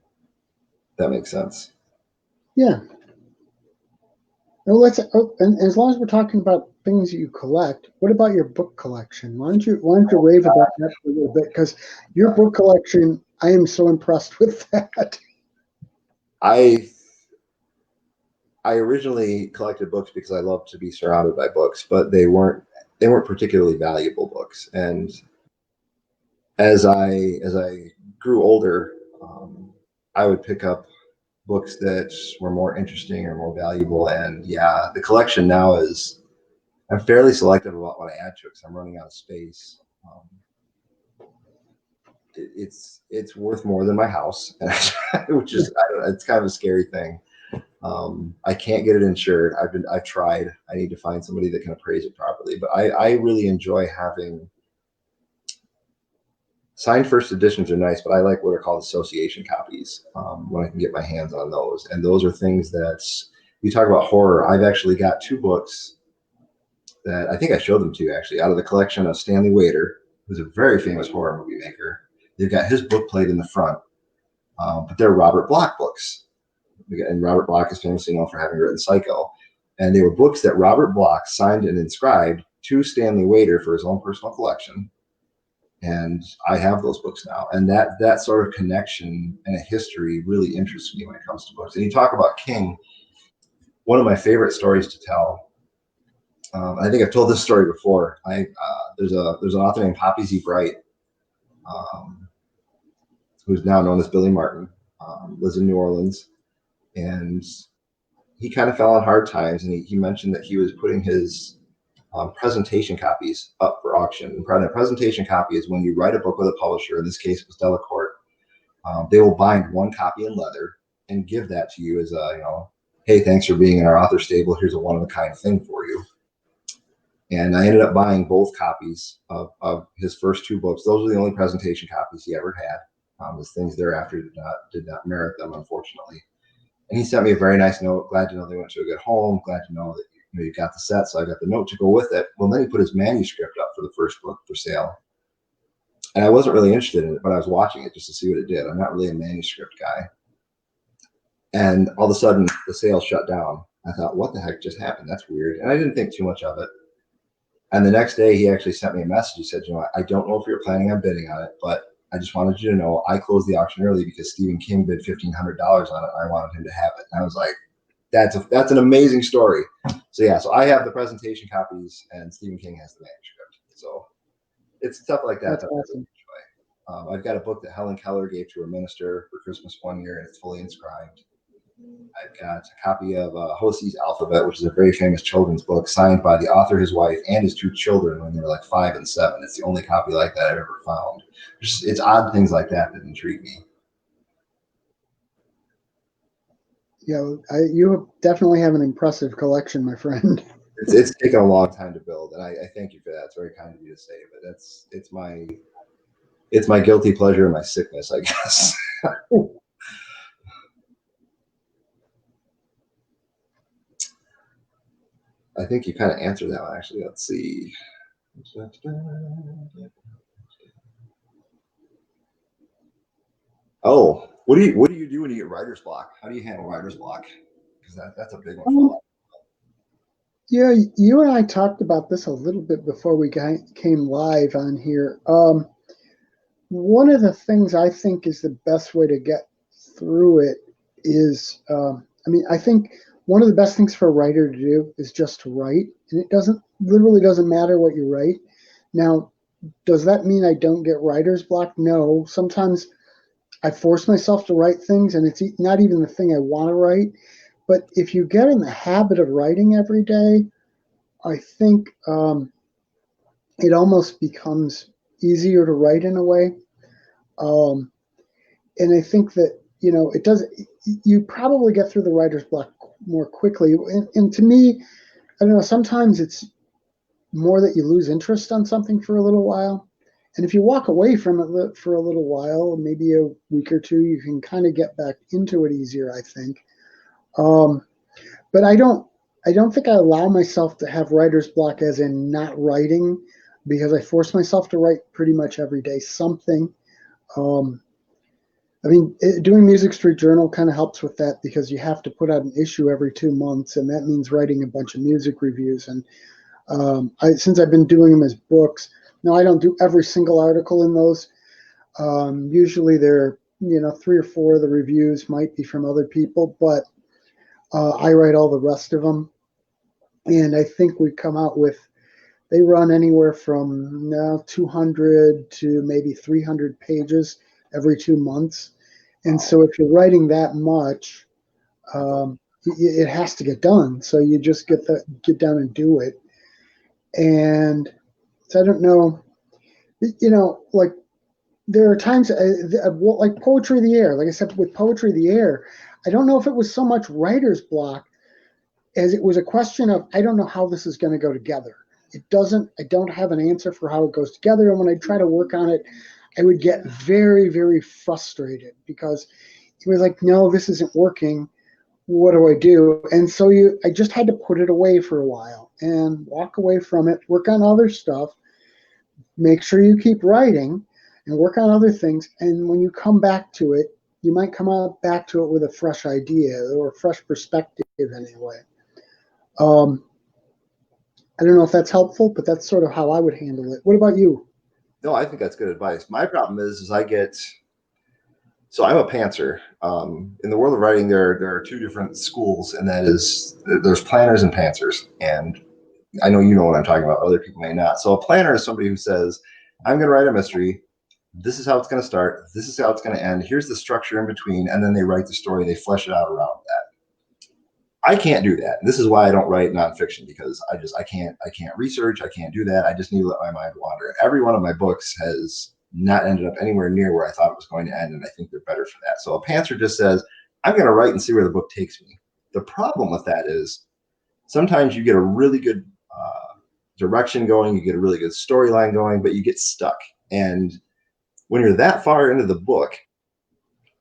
That makes sense. Yeah. Well, and as long as we're talking about things you collect, what about your book collection? Why don't you rave about that for a little bit? Because your book collection, I am so impressed with that. I I originally collected books because I loved to be surrounded by books, but they weren't particularly valuable books. And as I grew older, I would pick up books that were more interesting or more valuable. And yeah, the collection now is, I'm fairly selective about what I add to it because I'm running out of space. Um, it's worth more than my house, which is, I don't know, it's kind of a scary thing. I can't get it insured. I've tried. I need to find somebody that can appraise it properly. But I really enjoy having signed first editions are nice, but I like what are called association copies when I can get my hands on those. And those are things that, you talk about horror. I've actually got 2 books that I think I showed them to you actually out of the collection of Stanley Waiter, who's a very famous horror movie maker. They've got his book plate in the front, but they're Robert Bloch books. And Robert Bloch is famously known for having written Psycho. And they were books that Robert Bloch signed and inscribed to Stanley Waiter for his own personal collection. And I have those books now. And that sort of connection and a history really interests me when it comes to books. And you talk about King, one of my favorite stories to tell. I think I've told this story before. There's an author named Poppy Z. Bright, um, who's now known as Billy Martin, lives in New Orleans, and he kind of fell on hard times. And he mentioned that he was putting his presentation copies up for auction. And a presentation copy is when you write a book with a publisher. In this case, it was Delacorte. They will bind one copy in leather and give that to you as a, hey, thanks for being in our author stable. Here's a one-of-a-kind thing for you. And I ended up buying both copies of his first 2 books. Those were the only presentation copies he ever had. His things thereafter did not merit them, unfortunately. And he sent me a very nice note. Glad to know they went to a good home. Glad to know that you got the set. So I got the note to go with it. Well, then he put his manuscript up for the first book for sale. And I wasn't really interested in it, but I was watching it just to see what it did. I'm not really a manuscript guy. And all of a sudden, the sale shut down. I thought, what the heck just happened? That's weird. And I didn't think too much of it. And the next day, he actually sent me a message. He said, I don't know if you're planning on bidding on it, but I just wanted you to know I closed the auction early because Stephen King bid $1,500 on it. And I wanted him to have it. And I was like, that's an amazing story. So yeah, so I have the presentation copies and Stephen King has the manuscript. So it's stuff like that That's that I really awesome. enjoy. I've got a book that Helen Keller gave to her minister for Christmas one year, and it's fully inscribed. I've got a copy of Hosey's Alphabet, which is a very famous children's book signed by the author, his wife, and his two children when they were like 5 and 7. It's the only copy like that I've ever found. It's odd things like that that intrigue me. Yeah, you definitely have an impressive collection, my friend. It's taken a long time to build, and I thank you for that. It's very kind of you to say, but it's my guilty pleasure and my sickness, I guess. I think you kind of answered that one, actually. Let's see. Oh, what do you do when you get writer's block? How do you handle writer's block? Because that's a big one for a lot. Yeah, you and I talked about this a little bit before we came live on here. One of the things I think is the best way to get through it is, I think one of the best things for a writer to do is just to write, and it literally doesn't matter what you write. Now, does that mean I don't get writer's block? No. Sometimes I force myself to write things, and it's not even the thing I want to write. But if you get in the habit of writing every day, I think it almost becomes easier to write in a way. And I think that, it does, you probably get through the writer's block more quickly. And to me, I don't know, sometimes it's more that you lose interest on something for a little while. And if you walk away from it for a little while, maybe a week or two, you can kind of get back into it easier, I think. But I don't think I allow myself to have writer's block as in not writing, because I force myself to write pretty much every day something. Doing Music Street Journal kind of helps with that, because you have to put out an issue every 2 months, and that means writing a bunch of music reviews. And since I've been doing them as books, now I don't do every single article in those. Usually they're, 3 or 4 of the reviews might be from other people, but I write all the rest of them. And I think we come out with, they run anywhere from 200 to maybe 300 pages every 2 months. And so if you're writing that much, it has to get done. So you just get down and do it. And so I don't know, like there are times like Poetry of the Air, like I said, with Poetry of the Air, I don't know if it was so much writer's block as it was a question of, I don't know how this is going to go together. I don't have an answer for how it goes together. And when I try to work on it, I would get very, very frustrated, because it was like, no, this isn't working. What do I do? And so I just had to put it away for a while and walk away from it, work on other stuff, make sure you keep writing and work on other things. And when you come back to it, you might come back to it with a fresh idea or a fresh perspective anyway. I don't know if that's helpful, but that's sort of how I would handle it. What about you? No, I think that's good advice. My problem is so I'm a pantser. In the world of writing, there are 2 different schools, and that is, there's planners and pantsers. And I know you know what I'm talking about. Other people may not. So a planner is somebody who says, I'm going to write a mystery. This is how it's going to start. This is how it's going to end. Here's the structure in between. And then they write the story. They flesh it out around that. I can't do that. This is why I don't write nonfiction, because I can't research. I can't do that. I just need to let my mind wander. Every one of my books has not ended up anywhere near where I thought it was going to end, and I think they're better for that. So a pantser just says, I'm going to write and see where the book takes me. The problem with that is sometimes you get a really good direction going, you get a really good storyline going, but you get stuck. And when you're that far into the book,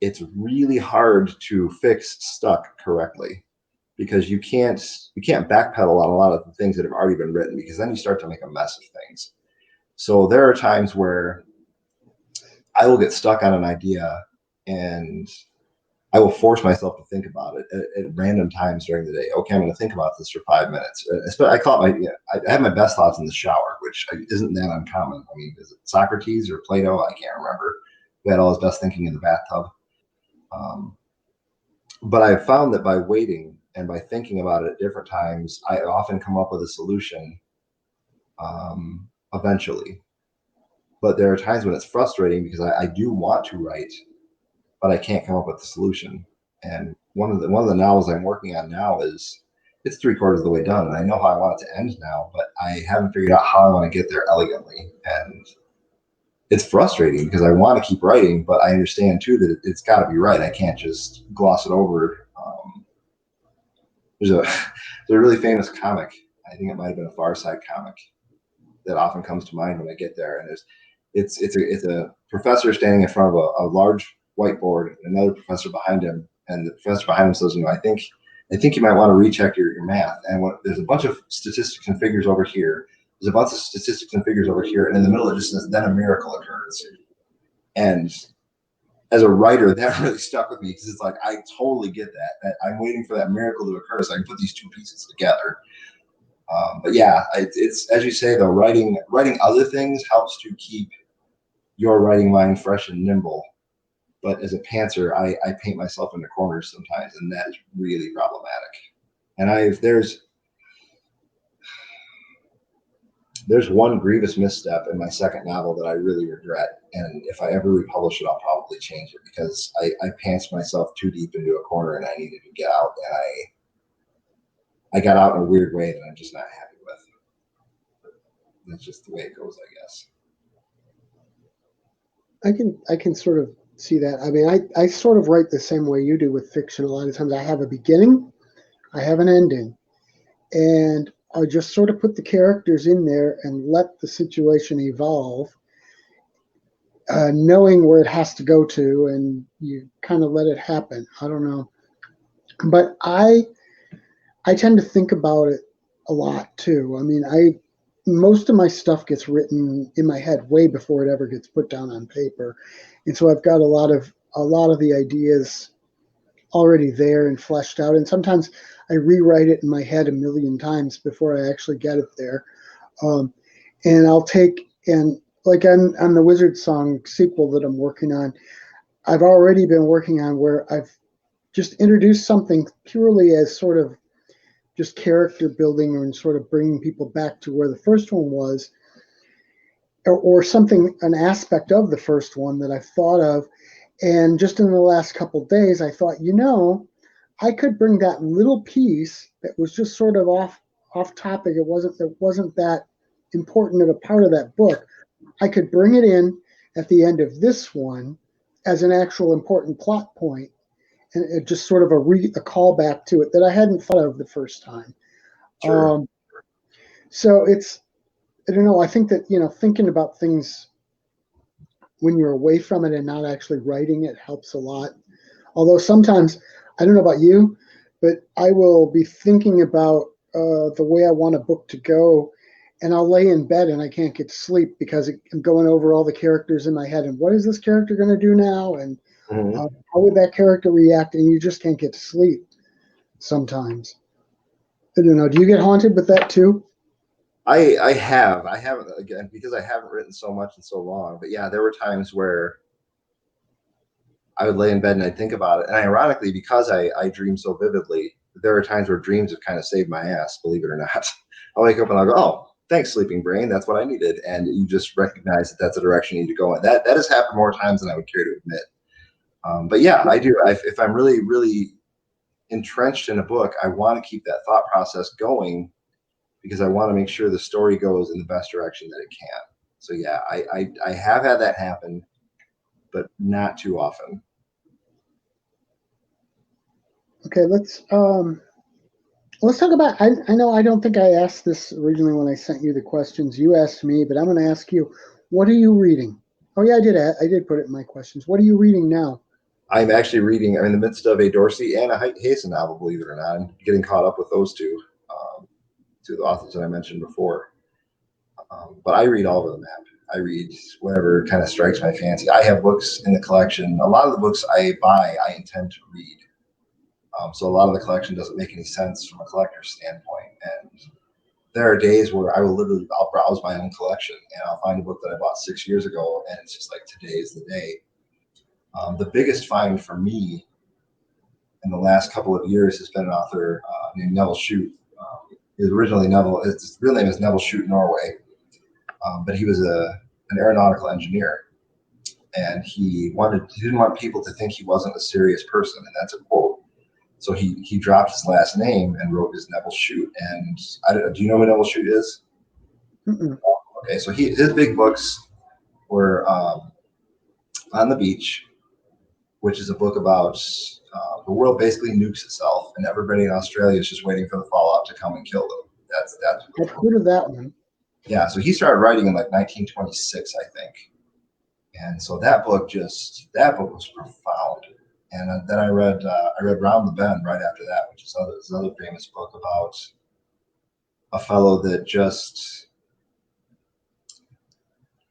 it's really hard to fix stuck correctly, because you can't backpedal on a lot of the things that have already been written, because then you start to make a mess of things. So there are times where I will get stuck on an idea, and I will force myself to think about it at random times during the day. Okay, I'm going to think about this for 5 minutes. I call it I have my best thoughts in the shower, which isn't that uncommon. I mean, is it Socrates or Plato? I can't remember. Who had all his best thinking in the bathtub. But I've found that by waiting and by thinking about it at different times, I often come up with a solution eventually. but there are times when it's frustrating because I do want to write, but I can't come up with the solution. And one of the novels I'm working on now it's 3/4 of the way done, and I know how I want it to end now, but I haven't figured out how I want to get there elegantly. And it's frustrating because I want to keep writing, but I understand too that it's got to be right. I can't just gloss it over. There's a there's a really famous comic. I think it might have been a Far Side comic that often comes to mind when I get there. And it's a professor standing in front of a large whiteboard, and another professor behind him, and the professor behind him says, I think you might want to recheck your math. And there's a bunch of statistics and figures over here. There's a bunch of statistics and figures over here, and in the middle it just says, then a miracle occurs. And as a writer, that really stuck with me because it's like I totally get that I'm waiting for that miracle to occur so I can put these two pieces together. But yeah, it's as you say though, writing other things helps to keep your writing mind fresh and nimble. But as a pantser, I paint myself into corners sometimes, and that is really problematic. And there's one grievous misstep in my second novel that I really regret. And if I ever republish it, I'll probably change it because I pantsed myself too deep into a corner and I needed to get out. And I got out in a weird way that I'm just not happy with. That's just the way it goes, I guess. I can sort of see that. I mean, I sort of write the same way you do with fiction. A lot of times I have a beginning, I have an ending, and I just sort of put the characters in there and let the situation evolve, knowing where it has to go to, and you kind of let it happen. I don't know, but I tend to think about it a lot too. I mean, most of my stuff gets written in my head way before it ever gets put down on paper, and so I've got a lot of the ideas already there and fleshed out. And sometimes I rewrite it in my head a million times before I actually get it there. And I'll take and like on the Wizard Song sequel that I'm working on, I've already been working on where I've just introduced something purely as sort of just character building and sort of bringing people back to where the first one was, or something, an aspect of the first one that I've thought of. And just in the last couple of days, I thought, I could bring that little piece that was just sort of off topic. It wasn't that important of a part of that book. I could bring it in at the end of this one as an actual important plot point, and it just sort of a callback to it that I hadn't thought of the first time. Sure. So I don't know. I think that thinking about things when you're away from it and not actually writing it helps a lot. Although sometimes, I don't know about you, but I will be thinking about the way I want a book to go, and I'll lay in bed and I can't get to sleep because I'm going over all the characters in my head and what is this character going to do now, and how would that character react, and you just can't get to sleep sometimes. I don't know. Do you get haunted with that too? I haven't again because I haven't written so much in so long. But yeah, there were times where I would lay in bed and I'd think about it. And ironically, because I dream so vividly, there are times where dreams have kind of saved my ass, believe it or not. I'll wake up and I'll go, oh, thanks, sleeping brain. That's what I needed. And you just recognize that that's the direction you need to go in. That has happened more times than I would care to admit. But yeah, I do. If I'm really, really entrenched in a book, I want to keep that thought process going because I want to make sure the story goes in the best direction that it can. So yeah, I have had that happen, but not too often. Okay, let's talk about. I know I don't think I asked this originally when I sent you the questions. You asked me, but I'm going to ask you. What are you reading? Oh yeah, I did put it in my questions. What are you reading now? I'm actually reading. I'm in the midst of a Dorsey and a Hayson novel, believe it or not. I'm getting caught up with those two authors that I mentioned before. But I read all over the map. I read whatever kind of strikes my fancy. I have books in the collection. A lot of the books I buy, I intend to read. So a lot of the collection doesn't make any sense from a collector's standpoint. And there are days where I'll browse my own collection and I'll find a book that I bought 6 years ago, and it's just like today is the day. The biggest find for me in the last couple of years has been an author named Neville Shute. His real name is Neville Shute Norway, but he was a an aeronautical engineer, and he didn't want people to think he wasn't a serious person, and that's a quote. So he dropped his last name and wrote his Neville Shute. And do you know who Neville Shute is? Mm-mm. Okay, so his big books were On the Beach, which is a book about the world basically nukes itself, and everybody in Australia is just waiting for the fallout to come and kill them. That's I've heard of that one. yeah. So he started writing in like 1926, I think, and so that book was profound. And then I read Round the Bend right after that, which is another famous book about a fellow that just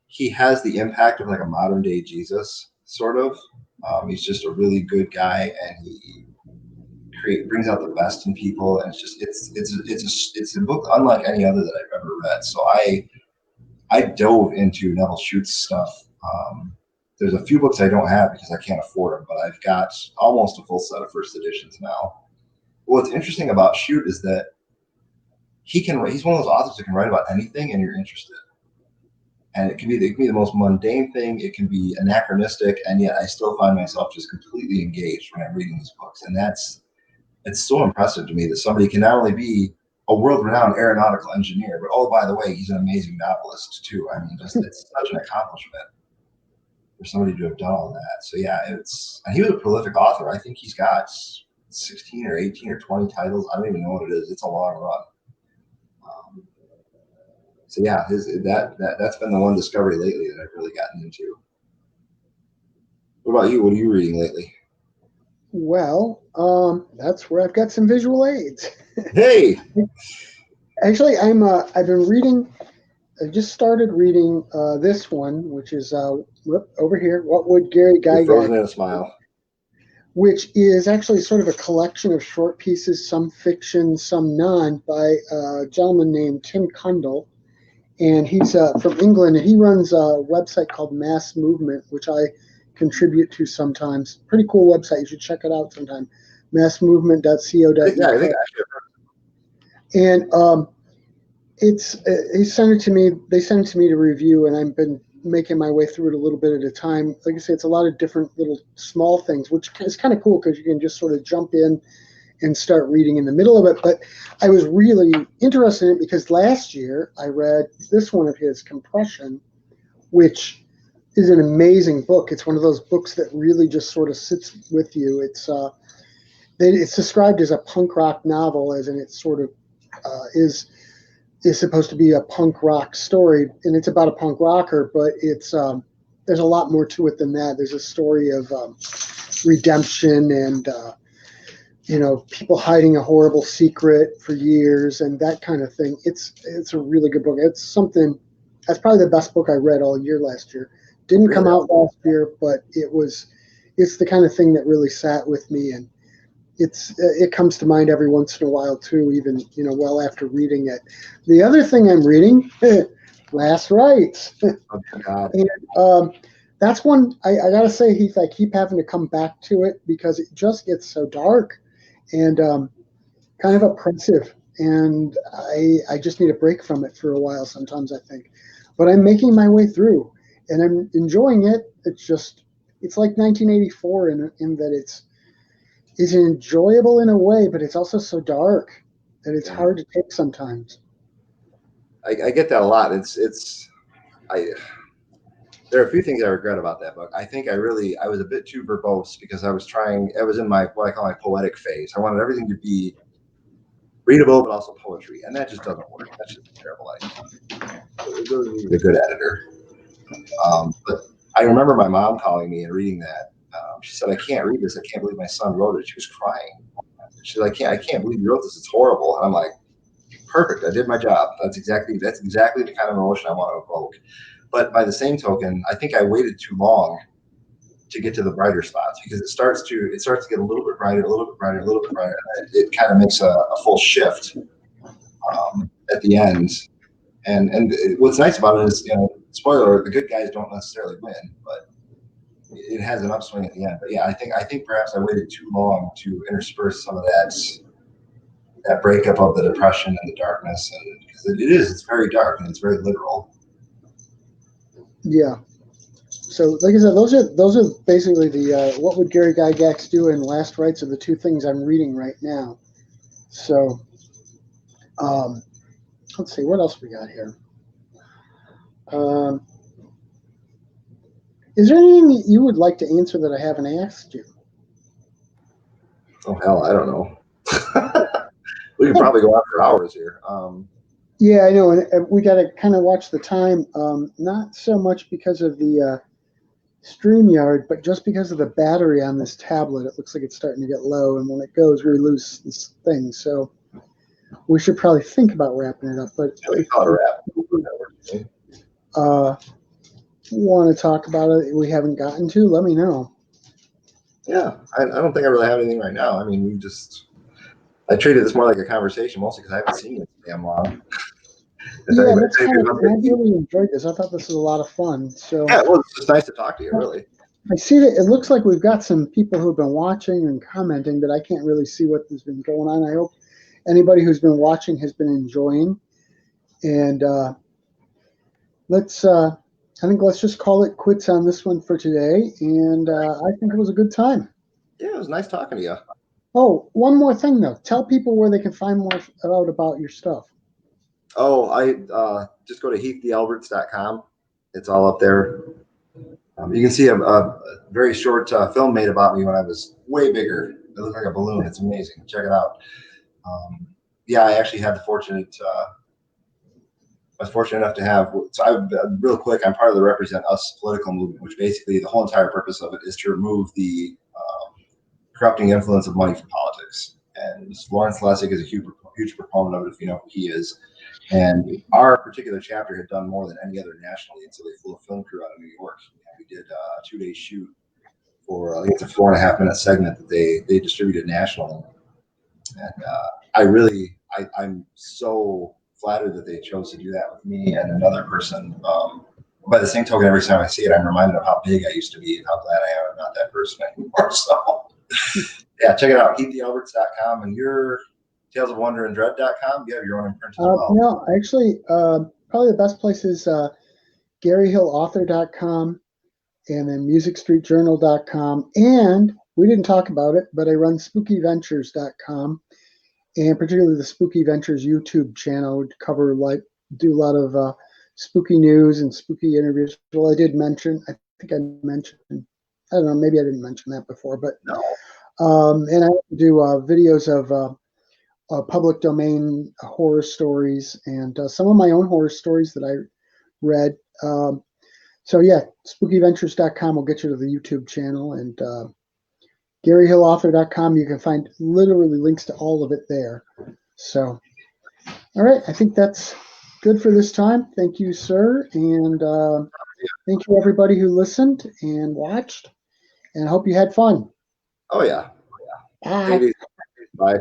he has the impact of like a modern day Jesus, sort of. He's just a really good guy, and he brings out the best in people, and it's a book unlike any other that I've ever read. So I dove into Neville Shute's stuff. There's a few books I don't have because I can't afford them, but I've got almost a full set of first editions now. What's interesting about Shute is that he's one of those authors that can write about anything and you're interested. And it can be the most mundane thing. It can be anachronistic, and yet I still find myself just completely engaged when I'm reading these books. And it's so impressive to me that somebody can not only be a world-renowned aeronautical engineer, but oh, by the way, he's an amazing novelist too. I mean, it's such an accomplishment for somebody to have done all that. So yeah, and he was a prolific author. I think he's got 16 or 18 or 20 titles. I don't even know what it is. It's a long run. So yeah, that's been the one discovery lately that I've really gotten into. What about you? What are you reading lately? Well, that's where I've got some visual aids. Hey, Actually, I've been reading. I just started reading this one, which is over here. What would Gary Gygax? Frozen in a Smile. Which is actually sort of a collection of short pieces, some fiction, some non, by a gentleman named Tim Cundall. And he's from England, and he runs a website called Mass Movement, which I contribute to sometimes. Pretty cool website. You should check it out sometime. Massmovement.co.uk. Yeah, I think I should. And he sent it to me. They sent it to me to review, and I've been making my way through it a little bit at a time. Like I say, it's a lot of different little small things, which is kind of cool because you can just sort of jump in and start reading in the middle of it. But I was really interested in it because last year I read this one of his, Compression, which is an amazing book. It's one of those books that really just sort of sits with you. It's described as a punk rock novel, as in it sort of is supposed to be a punk rock story, and it's about a punk rocker, but it's there's a lot more to it than that. There's a story of redemption and people hiding a horrible secret for years and that kind of thing. It's a really good book. It's something that's probably the best book I read all year last year. Didn't come out last year, but it's the kind of thing that really sat with me, and it comes to mind every once in a while too, even well after reading it. The other thing I'm reading, Last Rites. Oh, God. And that's one I gotta say, Heath, I keep having to come back to it because it just gets so dark and kind of oppressive, and I just need a break from it for a while sometimes, I think. But I'm making my way through, and I'm enjoying it. It's like 1984 in that it's enjoyable in a way, but it's also so dark that it's hard to take sometimes. I get that a lot. There are a few things I regret about that book. I think I was a bit too verbose because I was in my, what I call my poetic phase. I wanted everything to be readable, but also poetry. And that just doesn't work. That's just a terrible idea. It really needs a good editor. But I remember my mom calling me and reading that. She said, I can't read this. I can't believe my son wrote it. She was crying. She's like, I can't believe you wrote this. It's horrible. And I'm like, perfect. I did my job. That's exactly the kind of emotion I want to evoke. But by the same token, I think I waited too long to get to the brighter spots because it starts to get a little bit brighter, a little bit brighter, a little bit brighter. It kind of makes a full shift at the end. And what's nice about it is, spoiler alert, the good guys don't necessarily win, but it has an upswing at the end. But yeah, I think perhaps I waited too long to intersperse some of that breakup of the depression and the darkness, and because it's very dark and it's very literal. Yeah. So, like I said, those are basically the what would Gary Gygax do and Last Rites are the two things I'm reading right now. So, um, let's see what else we got here. Um, is there anything that you would like to answer that I haven't asked you? Oh hell, I don't know. We could probably go on for hours here. Yeah, I know, and we got to kind of watch the time. Not so much because of the StreamYard, but just because of the battery on this tablet, it looks like it's starting to get low, and when it goes, we lose this thing. So we should probably think about wrapping it up. But We can if call it a you wrap. uh, want to talk about it we haven't gotten to, let me know. Yeah, I don't think I really have anything right now. I mean, I treated this more like a conversation, mostly because I haven't seen it damn long. Yeah, that's kind of. I really enjoyed this. I thought this was a lot of fun. So Yeah, well, it's just nice to talk to you, really. I see that it looks like we've got some people who've been watching and commenting, but I can't really see what has been going on. I hope anybody who's been watching has been enjoying. And let's. I think let's just call it quits on this one for today. And I think it was a good time. Yeah, it was nice talking to you. Oh, one more thing though. Tell people where they can find more out about your stuff. Oh, I just go to heathdalberts.com. It's all up there. You can see a very short film made about me when I was way bigger. It looked like a balloon. It's amazing. Check it out. Yeah, I actually had the fortunate. I was fortunate enough to have. So, real quick, I'm part of the Represent Us political movement, which basically the whole entire purpose of it is to remove the corrupting influence of money from politics. And Lawrence Lessig is a huge proponent of it, if you know who he is. And our particular chapter had done more than any other nationally, and so they flew a film crew out of New York. And we did a 2-day shoot for I think it's a 4.5-minute segment that they distributed nationally. And I'm so flattered that they chose to do that with me and another person. By the same token, every time I see it, I'm reminded of how big I used to be and how glad I am I'm not that person anymore. So, yeah, check it out, heathdalberts.com, and your talesofwonderandread.com. You have your own imprint as well. No, actually, probably the best place is GaryHillAuthor.com and then MusicStreetJournal.com. And we didn't talk about it, but I run SpookyVentures.com and particularly the Spooky Ventures YouTube channel would cover do a lot of spooky news and spooky interviews. Well, I did mention, I think I mentioned, I don't know, maybe I didn't mention that before, but No. and I do videos of public domain horror stories and some of my own horror stories that I read. So yeah, spookyventures.com will get you to the YouTube channel, and GaryHillAuthor.com, you can find literally links to all of it there. So, all right, I think that's good for this time. Thank you, sir, and thank you everybody who listened and watched, and I hope you had fun. Oh yeah. Bye. Take it easy. Bye.